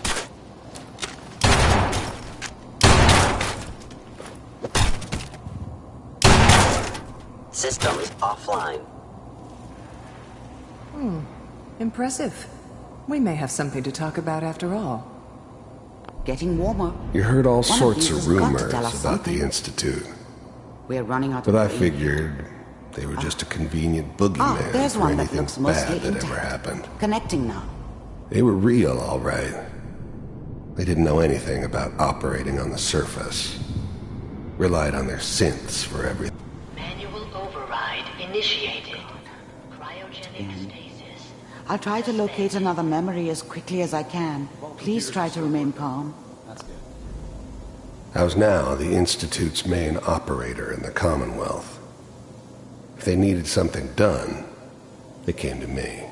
[SPEAKER 4] Systems offline.
[SPEAKER 21] Impressive. We may have something to talk about after all.
[SPEAKER 17] Getting warmer.
[SPEAKER 19] You heard all
[SPEAKER 17] One
[SPEAKER 19] sorts
[SPEAKER 17] these
[SPEAKER 19] of
[SPEAKER 17] has got to
[SPEAKER 19] rumors
[SPEAKER 17] tell
[SPEAKER 19] about
[SPEAKER 17] us
[SPEAKER 19] the
[SPEAKER 17] something.
[SPEAKER 19] Institute.
[SPEAKER 17] We're running out
[SPEAKER 19] But
[SPEAKER 17] of
[SPEAKER 19] I
[SPEAKER 17] brain.
[SPEAKER 19] figured they were just a convenient boogeyman
[SPEAKER 17] there's
[SPEAKER 19] for
[SPEAKER 17] one that
[SPEAKER 19] anything
[SPEAKER 17] looks mostly
[SPEAKER 19] bad that ever
[SPEAKER 17] intact.
[SPEAKER 19] happened.
[SPEAKER 17] Connecting now.
[SPEAKER 19] They were real, all right. They didn't know anything about operating on the surface. Relied on their synths for everything.
[SPEAKER 4] Manual override initiated. Cryogenic stasis.
[SPEAKER 17] I'll try to locate another memory as quickly as I can. Please try to remain calm.
[SPEAKER 19] I was now the Institute's main operator in the Commonwealth. If they needed something done, they came to me. It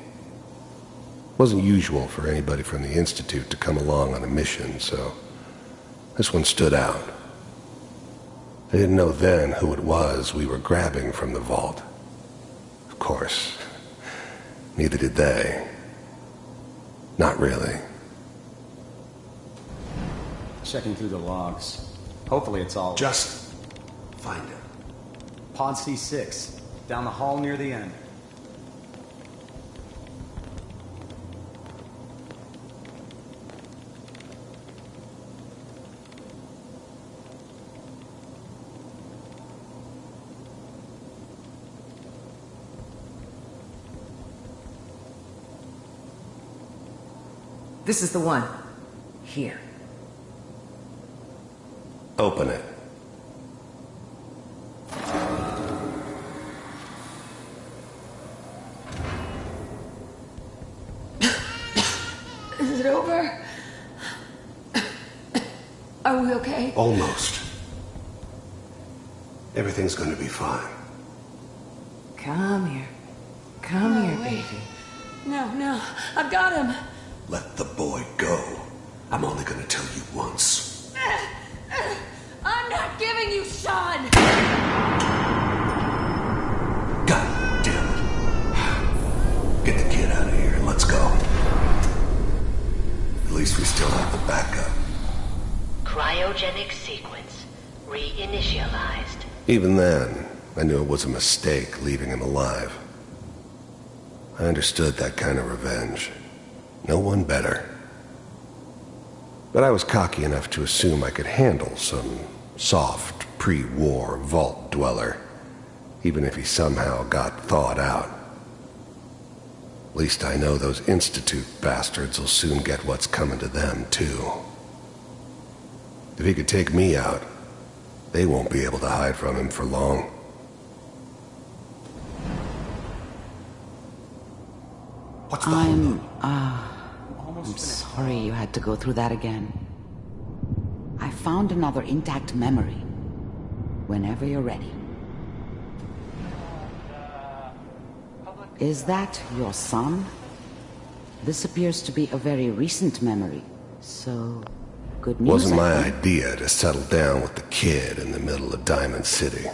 [SPEAKER 19] wasn't usual for anybody from the Institute to come along on a mission, so this one stood out. I didn't know then who it was we were grabbing from the vault. Of course, neither did they. Not really.
[SPEAKER 22] Checking through the logs. Hopefully it's all...
[SPEAKER 19] Just find it.
[SPEAKER 22] Pod C6. Down the hall near the end.
[SPEAKER 21] This is the one. Here.
[SPEAKER 19] Open it.
[SPEAKER 21] Is it over? Are we okay?
[SPEAKER 19] Almost. Everything's gonna be fine.
[SPEAKER 21] Come here. Come here, baby.
[SPEAKER 11] No, I've got him.
[SPEAKER 19] Let the boy go. I'm only gonna tell you once.
[SPEAKER 11] I'm not giving you Sean!
[SPEAKER 19] God damn it. Get the kid out of here. Let's go. At least we still have the backup.
[SPEAKER 4] Cryogenic sequence reinitialized.
[SPEAKER 19] Even then, I knew it was a mistake leaving him alive. I understood that kind of revenge. No one better. But I was cocky enough to assume I could handle some soft, pre-war vault dweller, even if he somehow got thawed out. At least I know those Institute bastards will soon get what's coming to them, too. If he could take me out, they won't be able to hide from him for long. What's the
[SPEAKER 17] I'm sorry you had to go through that again. I found another intact memory. Whenever you're ready. Is that your son? This appears to be a very recent memory, so good news.
[SPEAKER 19] Wasn't my
[SPEAKER 17] I think.
[SPEAKER 19] idea to settle down with the kid in the middle of Diamond City.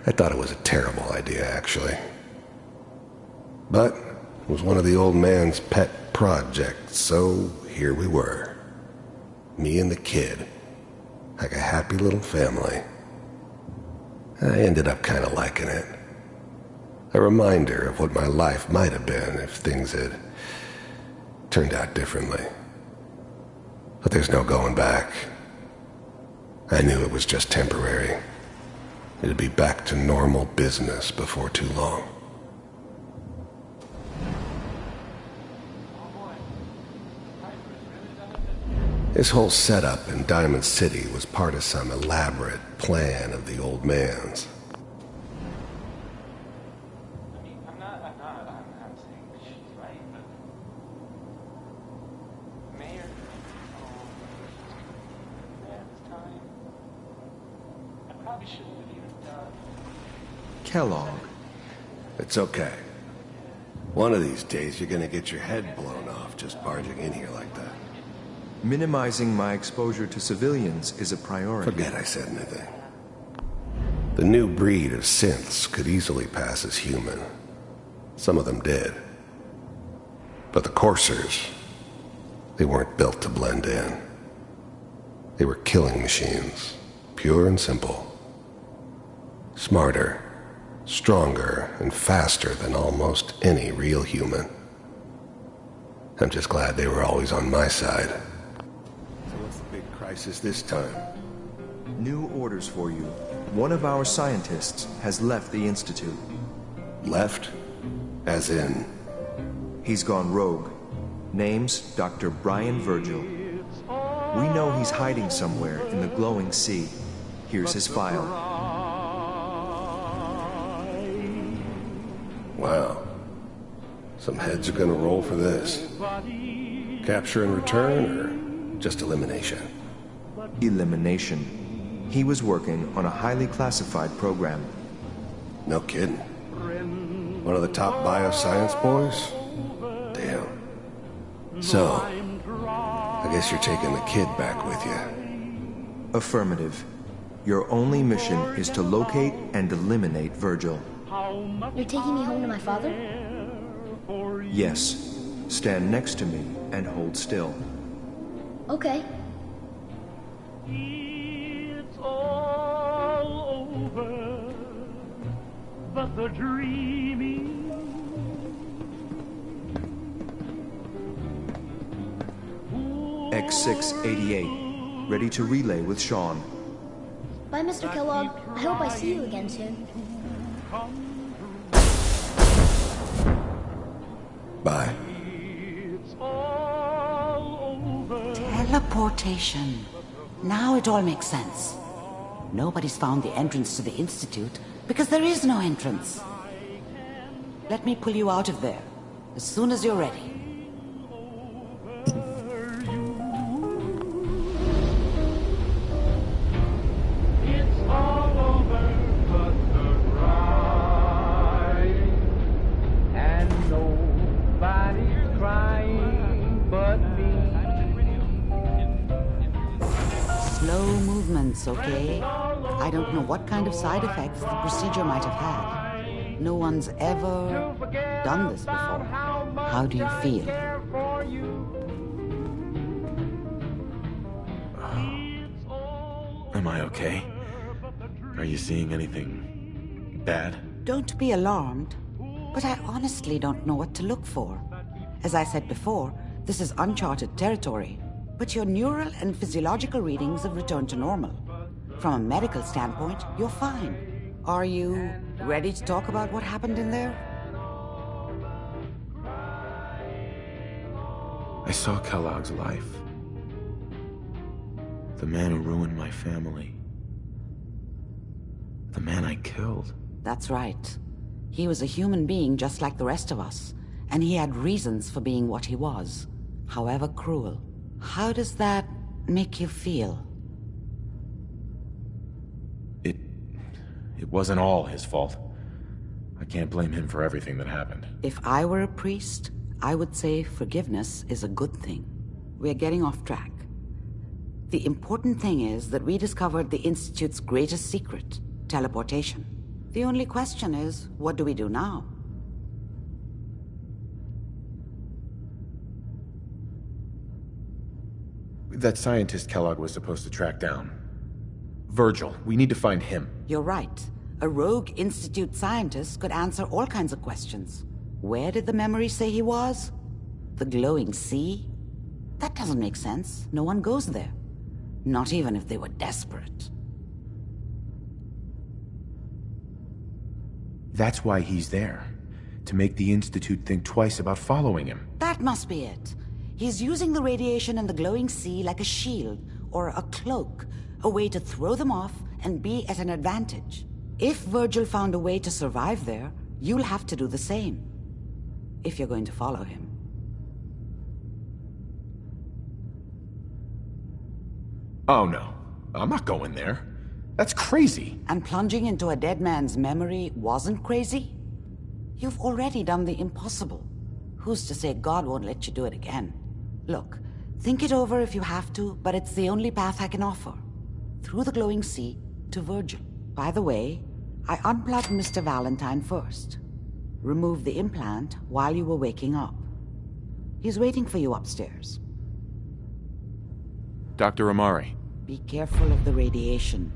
[SPEAKER 19] I thought it was a terrible idea, actually. But it was one of the old man's pet projects, so here we were. Me and the kid. Like a happy little family. I ended up kind of liking it. A reminder of what my life might have been if things had turned out differently. But there's no going back. I knew it was just temporary. It'd be back to normal business before too long. This whole setup in Diamond City was part of some elaborate plan of the old man's.
[SPEAKER 20] I'm saying she's right, but Mayor, this time, I probably shouldn't have even done.
[SPEAKER 19] Kellogg. It's okay. One of these days you're gonna get your head blown off just barging in here like that.
[SPEAKER 8] Minimizing my exposure to civilians is a priority.
[SPEAKER 19] Forget I said anything. The new breed of synths could easily pass as human. Some of them did. But the coursers, they weren't built to blend in. They were killing machines, pure and simple. Smarter, stronger, and faster than almost any real human. I'm just glad they were always on my side. So what's the big crisis this time?
[SPEAKER 8] New orders for you. One of our scientists has left the Institute.
[SPEAKER 19] Left? As in?
[SPEAKER 8] He's gone rogue. Name's Dr. Brian Virgil. We know he's hiding somewhere in the glowing sea. Here's his file.
[SPEAKER 19] Wow. Some heads are gonna roll for this. Capture and return, or just elimination?
[SPEAKER 8] Elimination. He was working on a highly classified program.
[SPEAKER 19] No kidding. One of the top bioscience boys? Damn. So, I guess you're taking the kid back with you.
[SPEAKER 8] Affirmative. Your only mission is to locate and eliminate Virgil.
[SPEAKER 9] You're taking me home to my father?
[SPEAKER 8] Yes. Stand next to me and hold still.
[SPEAKER 9] Okay.
[SPEAKER 23] It's all over, but the dreaming.
[SPEAKER 8] X688. Ready to relay with Sean.
[SPEAKER 9] Bye, Mr. Kellogg. I hope I see you again soon.
[SPEAKER 19] Bye.
[SPEAKER 17] Teleportation. Now it all makes sense. Nobody's found the entrance to the Institute because there is no entrance. Let me pull you out of there as soon as you're ready.
[SPEAKER 23] It's all over but the crying, and nobody's crying but me.
[SPEAKER 17] Slow movements, okay? I don't know what kind of side effects the procedure might have had. No one's ever done this before. How do you feel?
[SPEAKER 12] Am I okay? Are you seeing anything bad?
[SPEAKER 17] Don't be alarmed, but I honestly don't know what to look for. As I said before, this is uncharted territory, but your neural and physiological readings have returned to normal. From a medical standpoint, you're fine. Are you ready to talk about what happened in there?
[SPEAKER 12] I saw Kellogg's life. The man who ruined my family. The man I killed.
[SPEAKER 17] That's right. He was a human being just like the rest of us, and he had reasons for being what he was, however cruel. How does that make you feel?
[SPEAKER 12] It wasn't all his fault. I can't blame him for everything that happened.
[SPEAKER 17] If I were a priest, I would say forgiveness is a good thing. We're getting off track. The important thing is that we discovered the Institute's greatest secret, teleportation. The only question is, what do we do now?
[SPEAKER 19] We
[SPEAKER 12] That scientist Kellogg was supposed to track down. Virgil, we need to find him.
[SPEAKER 17] You're right. A rogue Institute scientist could answer all kinds of questions. Where did the memory say he was? The glowing sea? That doesn't make sense. No one goes there. Not even if they were desperate.
[SPEAKER 12] That's why he's there. To make the Institute think twice about following him.
[SPEAKER 17] That must be it. He's using the radiation and the glowing sea like a shield, or a cloak, a way to throw them off and be at an advantage. If Virgil found a way to survive there, you'll have to do the same. If you're going to follow him.
[SPEAKER 12] Oh no, I'm not going there. That's crazy.
[SPEAKER 17] And plunging into a dead man's memory wasn't crazy? You've already done the impossible. Who's to say God won't let you do it again? Look, think it over if you have to, but it's the only path I can offer. Through the glowing sea to Virgil. By the way, I unplugged Mr. Valentine first. Removed the implant while you were waking up. He's waiting for you upstairs.
[SPEAKER 12] Dr. Amari.
[SPEAKER 17] Be careful of the radiation.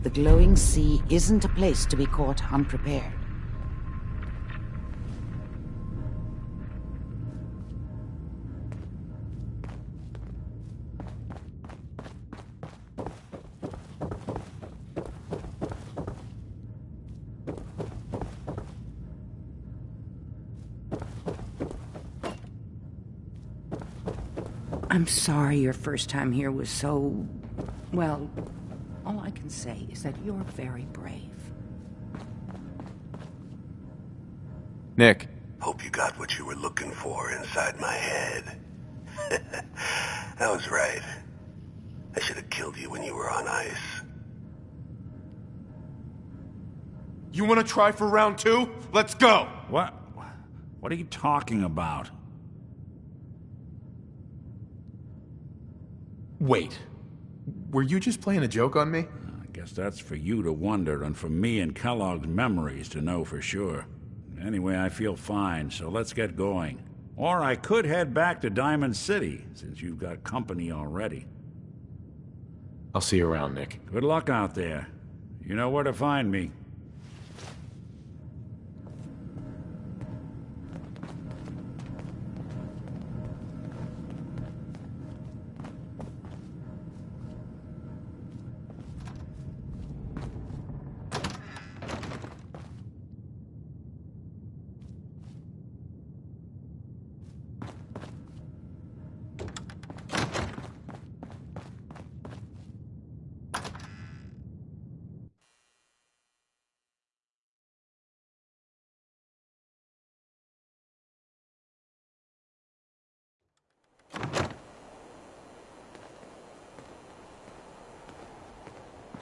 [SPEAKER 17] The glowing sea isn't a place to be caught unprepared.
[SPEAKER 5] I'm sorry your first time here was so... well, all I can say is that you're very brave.
[SPEAKER 12] Nick.
[SPEAKER 19] Hope you got what you were looking for inside my head. I was right. I should have killed you when you were on ice.
[SPEAKER 12] You want to try for round 2? Let's go!
[SPEAKER 16] What are you talking about?
[SPEAKER 12] Wait. Were you just playing a joke on me?
[SPEAKER 16] I guess that's for you to wonder, and for me and Kellogg's memories to know for sure. Anyway, I feel fine, so let's get going. Or I could head back to Diamond City, since you've got company already.
[SPEAKER 12] I'll see you around, Nick.
[SPEAKER 16] Good luck out there. You know where to find me.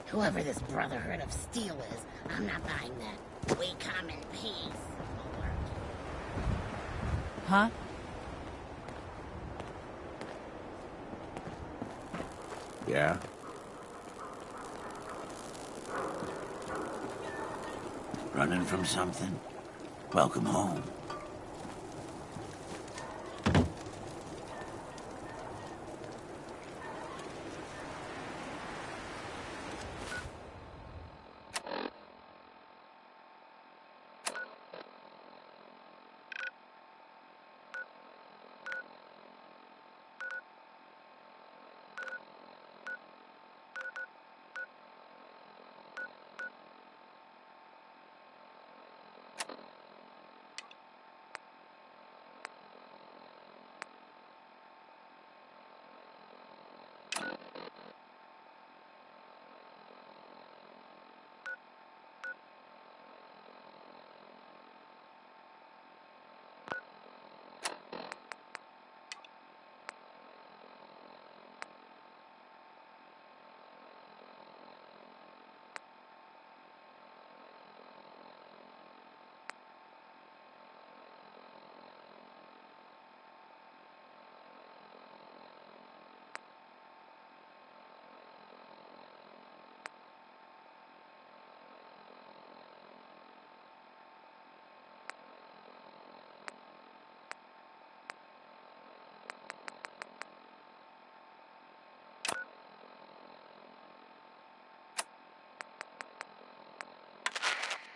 [SPEAKER 7] Whoever this Brotherhood of Steel is, I'm not buying that. We come in peace.
[SPEAKER 5] Huh?
[SPEAKER 2] Yeah?
[SPEAKER 10] Running from something? Welcome home.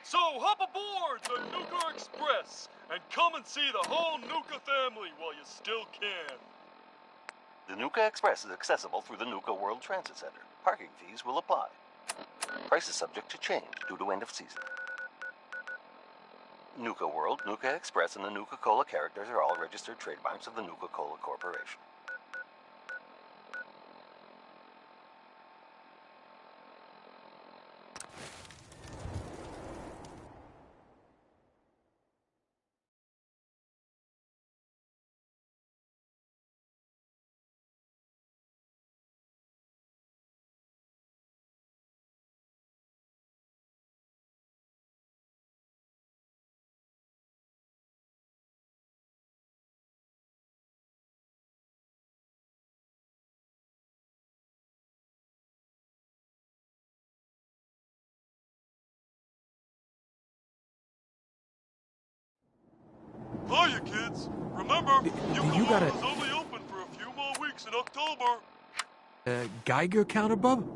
[SPEAKER 3] So hop aboard the Nuka Express and come and see the whole Nuka family while you still can.
[SPEAKER 1] The Nuka Express is accessible through the Nuka World Transit Center. Parking fees will apply. Price is subject to change due to end of season. Nuka World, Nuka Express, and the Nuka-Cola characters are all registered trademarks of the Nuka-Cola Corporation.
[SPEAKER 3] Hiya, kids. Remember, Nuka World is only open for a few more weeks in October.
[SPEAKER 6] Geiger counter, bub?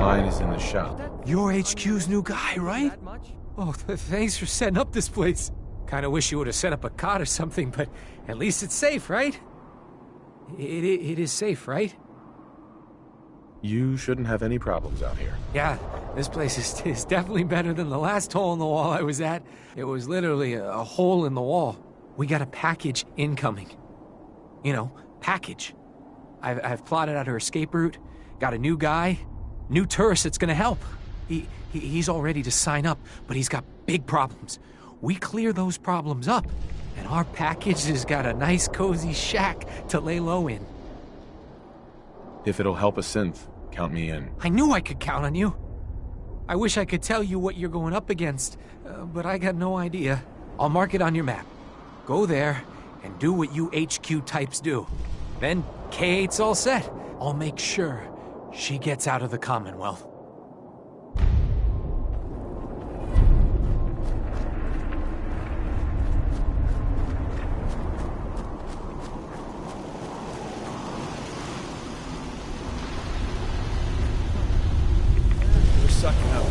[SPEAKER 22] Mine is in the shop.
[SPEAKER 6] Your HQ's new guy, right? Oh, thanks for setting up this place. Kinda wish you would have set up a cot or something, but at least it's safe, right? It is safe, right?
[SPEAKER 12] You shouldn't have any problems out here.
[SPEAKER 6] Yeah, this place is definitely better than the last hole in the wall I was at. It was literally a hole in the wall. We got a package incoming. You know, package. I've plotted out her escape route, got a new guy, new tourist that's gonna help. He's all ready to sign up, but he's got big problems. We clear those problems up, and our package has got a nice cozy shack to lay low in.
[SPEAKER 12] If it'll help a synth, count me in.
[SPEAKER 6] I knew I could count on you. I wish I could tell you what you're going up against, but I got no idea. I'll mark it on your map. Go there and do what you HQ types do. Then K8's all set. I'll make sure she gets out of the Commonwealth.
[SPEAKER 12] We're sucking up.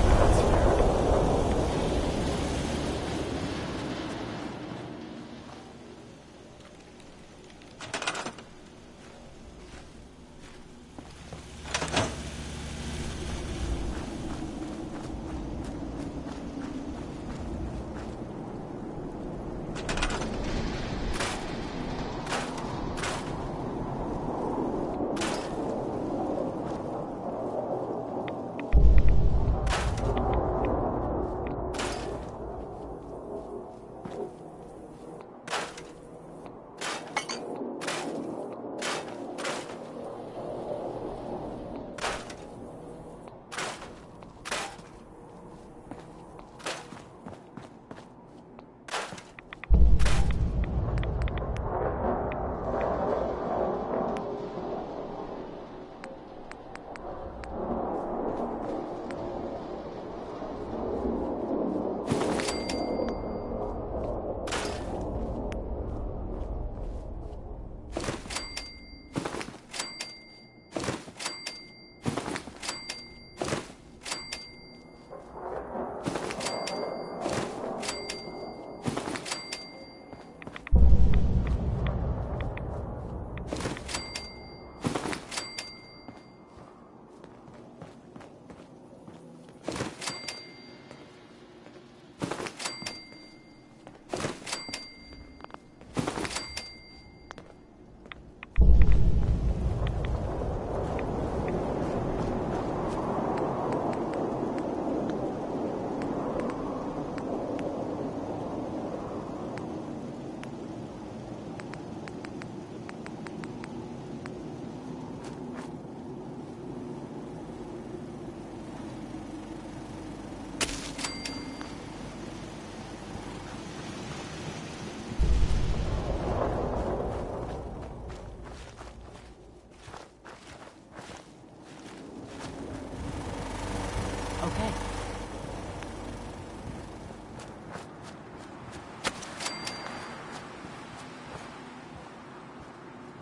[SPEAKER 17] Okay.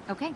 [SPEAKER 21] Okay.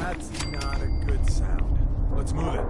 [SPEAKER 6] That's not a good sound. Let's move it.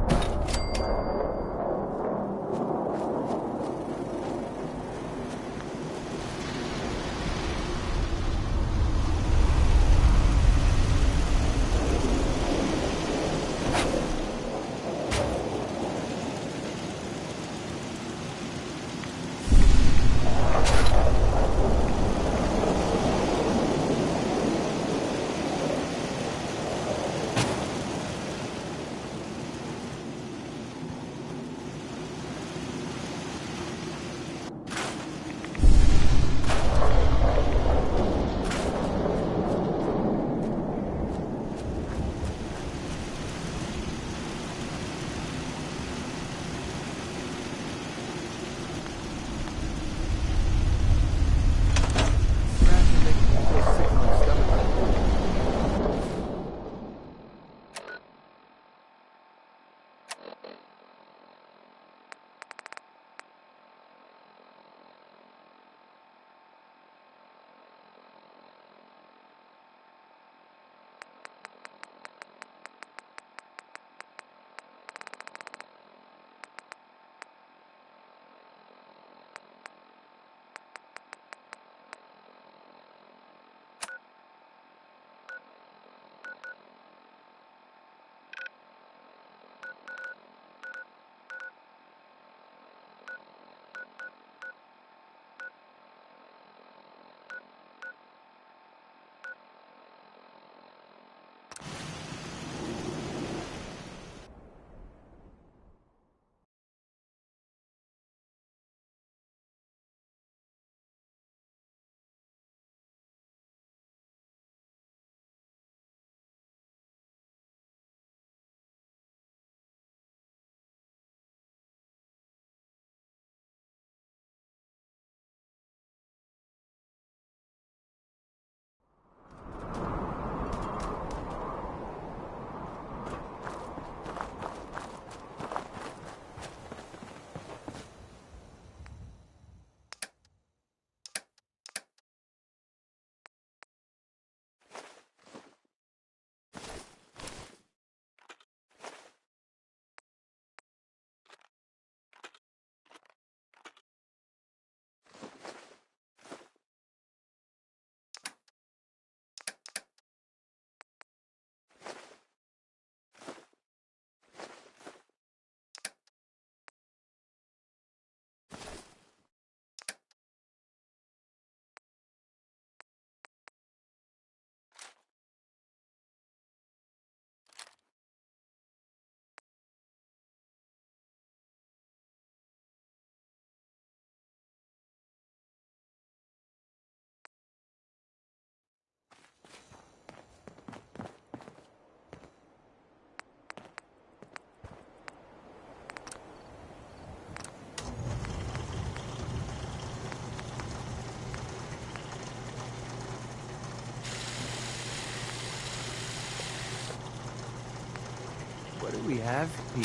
[SPEAKER 6] What do we have here?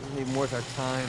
[SPEAKER 6] Isn't even worth our time.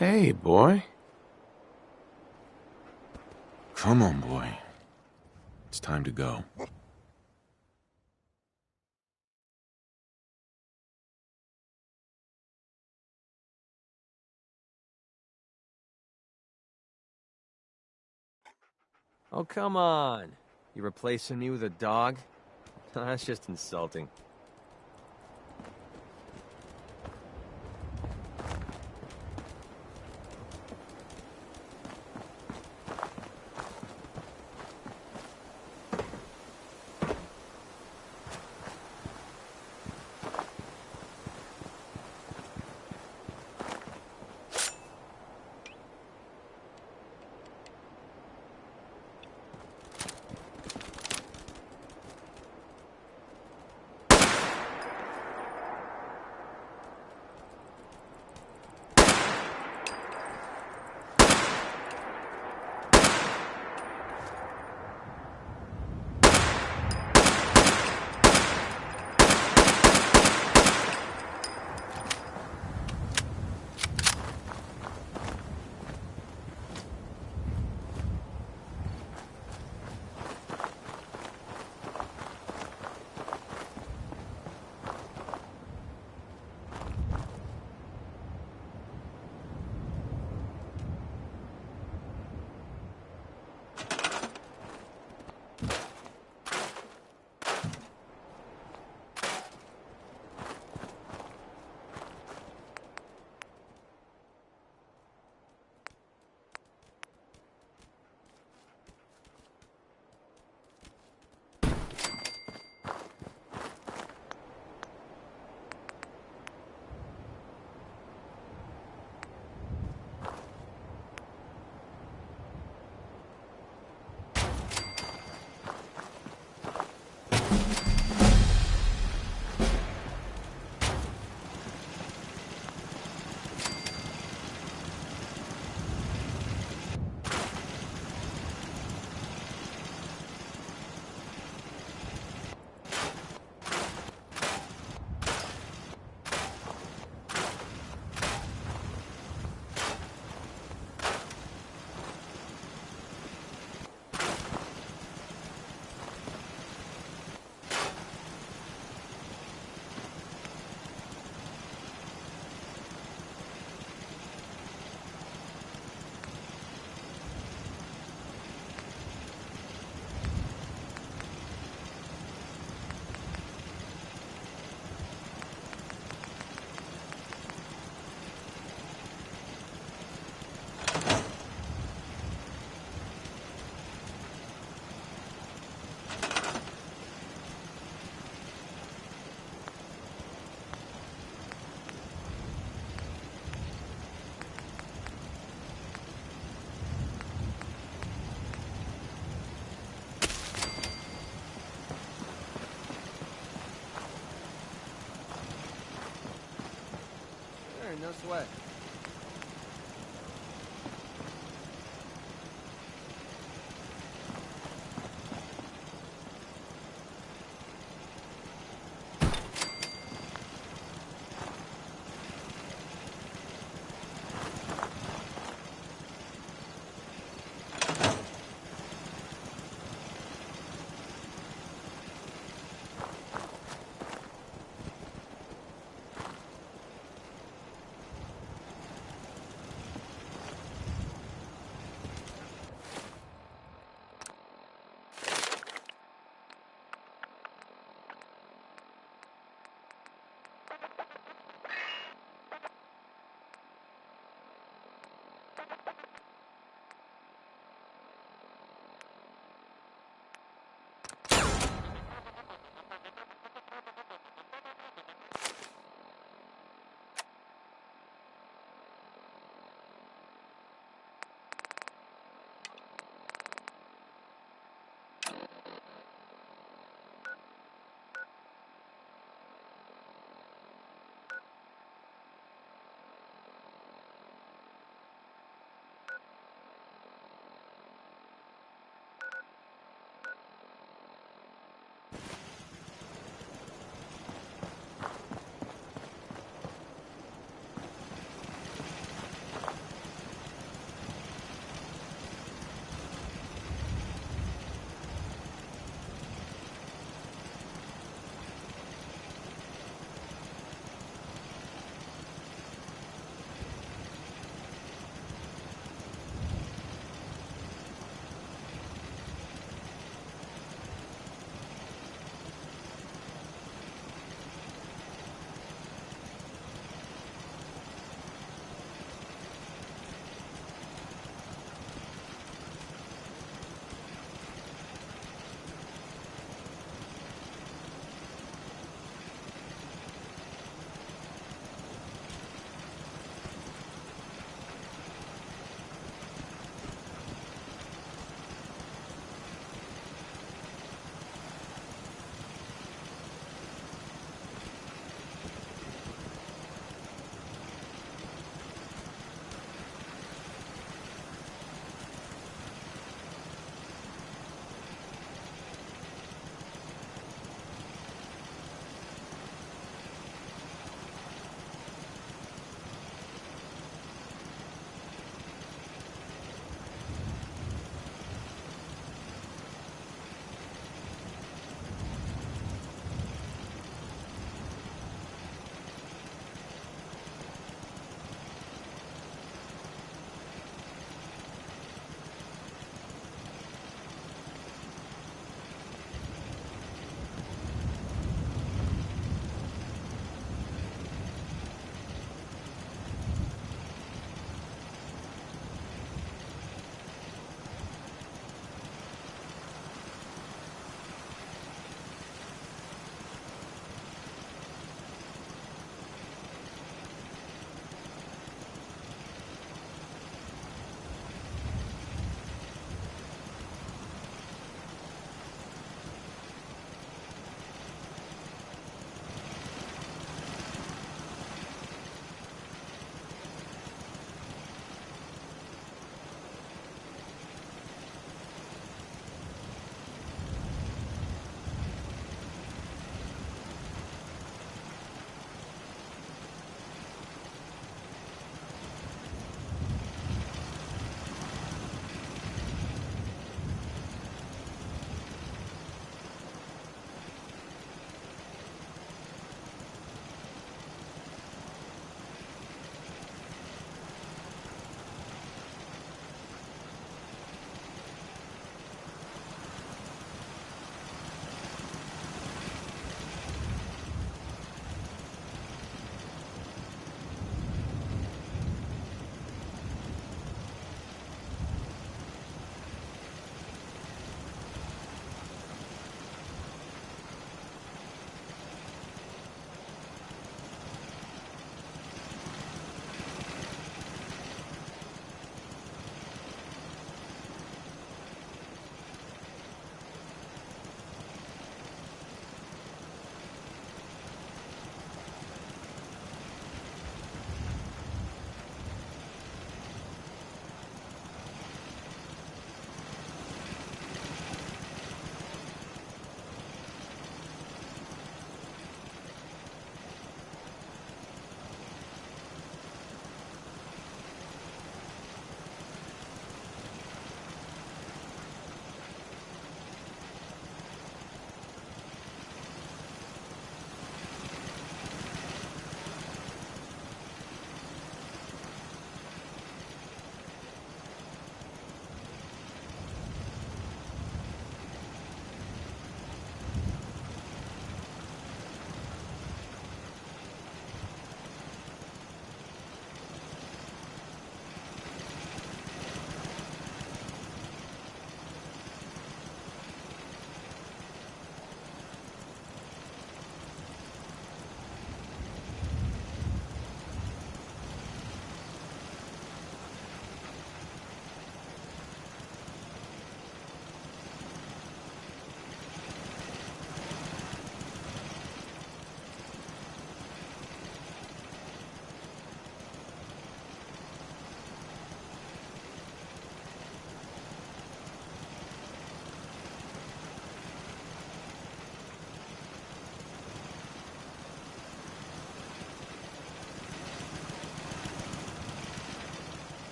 [SPEAKER 13] Hey, boy. Come on, boy. It's time to go.
[SPEAKER 14] Oh, come on. You replacing me with a dog? That's just insulting. No sweat.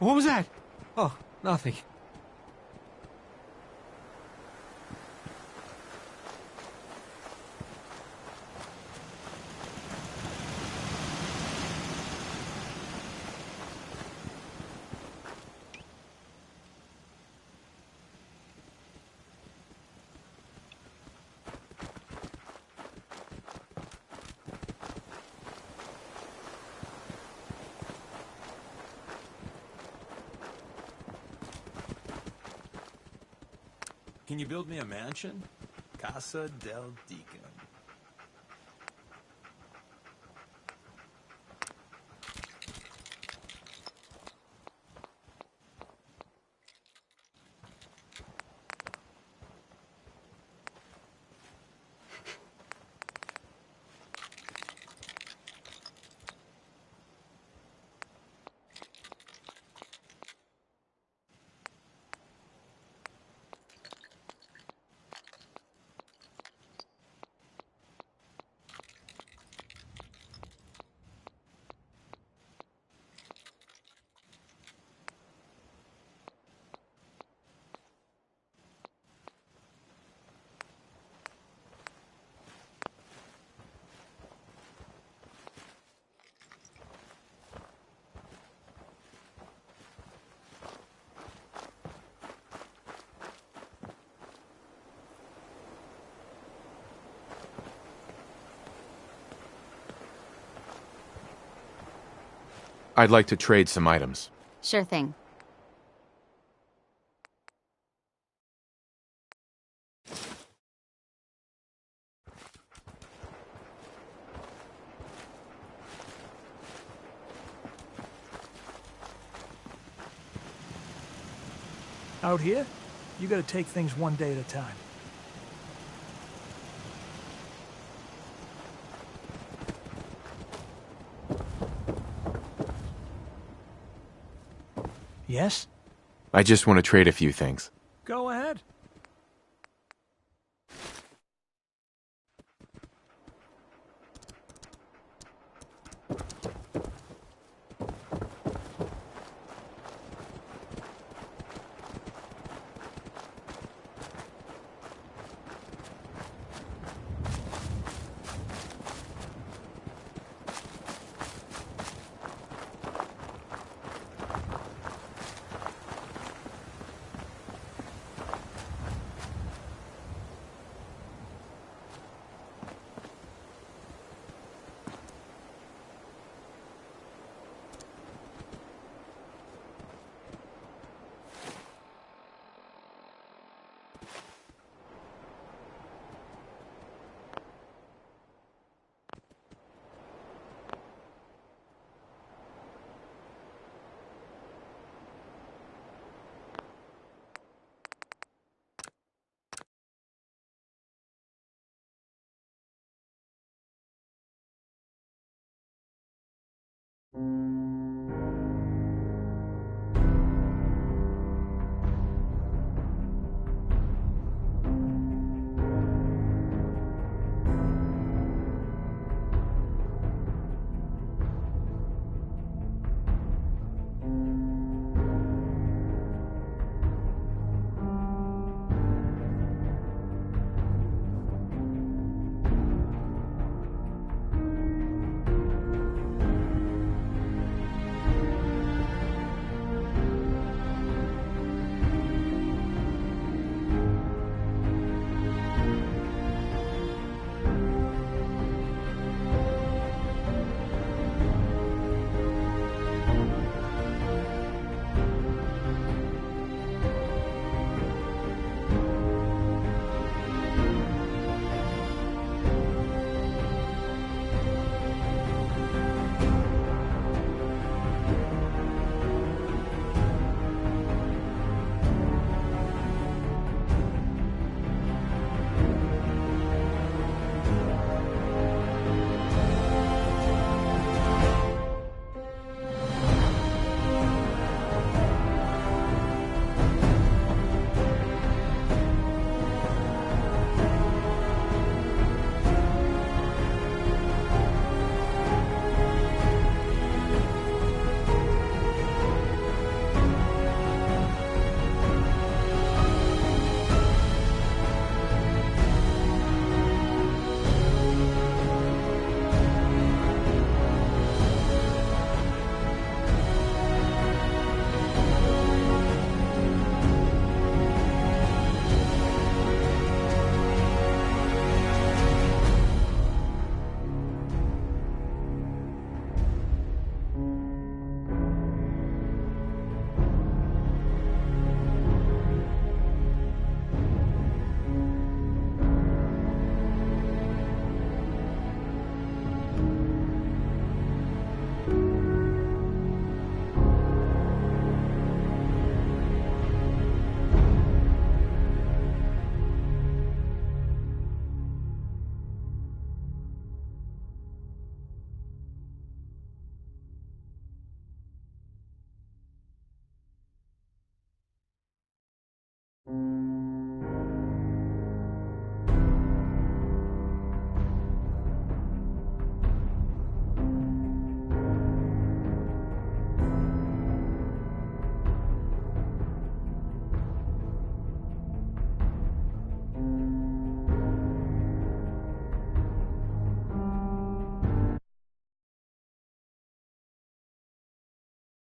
[SPEAKER 6] What was that? Oh, nothing.
[SPEAKER 11] Can you build me a mansion? Casa del Deacon.
[SPEAKER 15] I'd like to trade some items.
[SPEAKER 18] Sure thing.
[SPEAKER 24] Out here, you gotta take things one day at a time. Yes?
[SPEAKER 15] I just want to trade a few things.
[SPEAKER 24] Go ahead.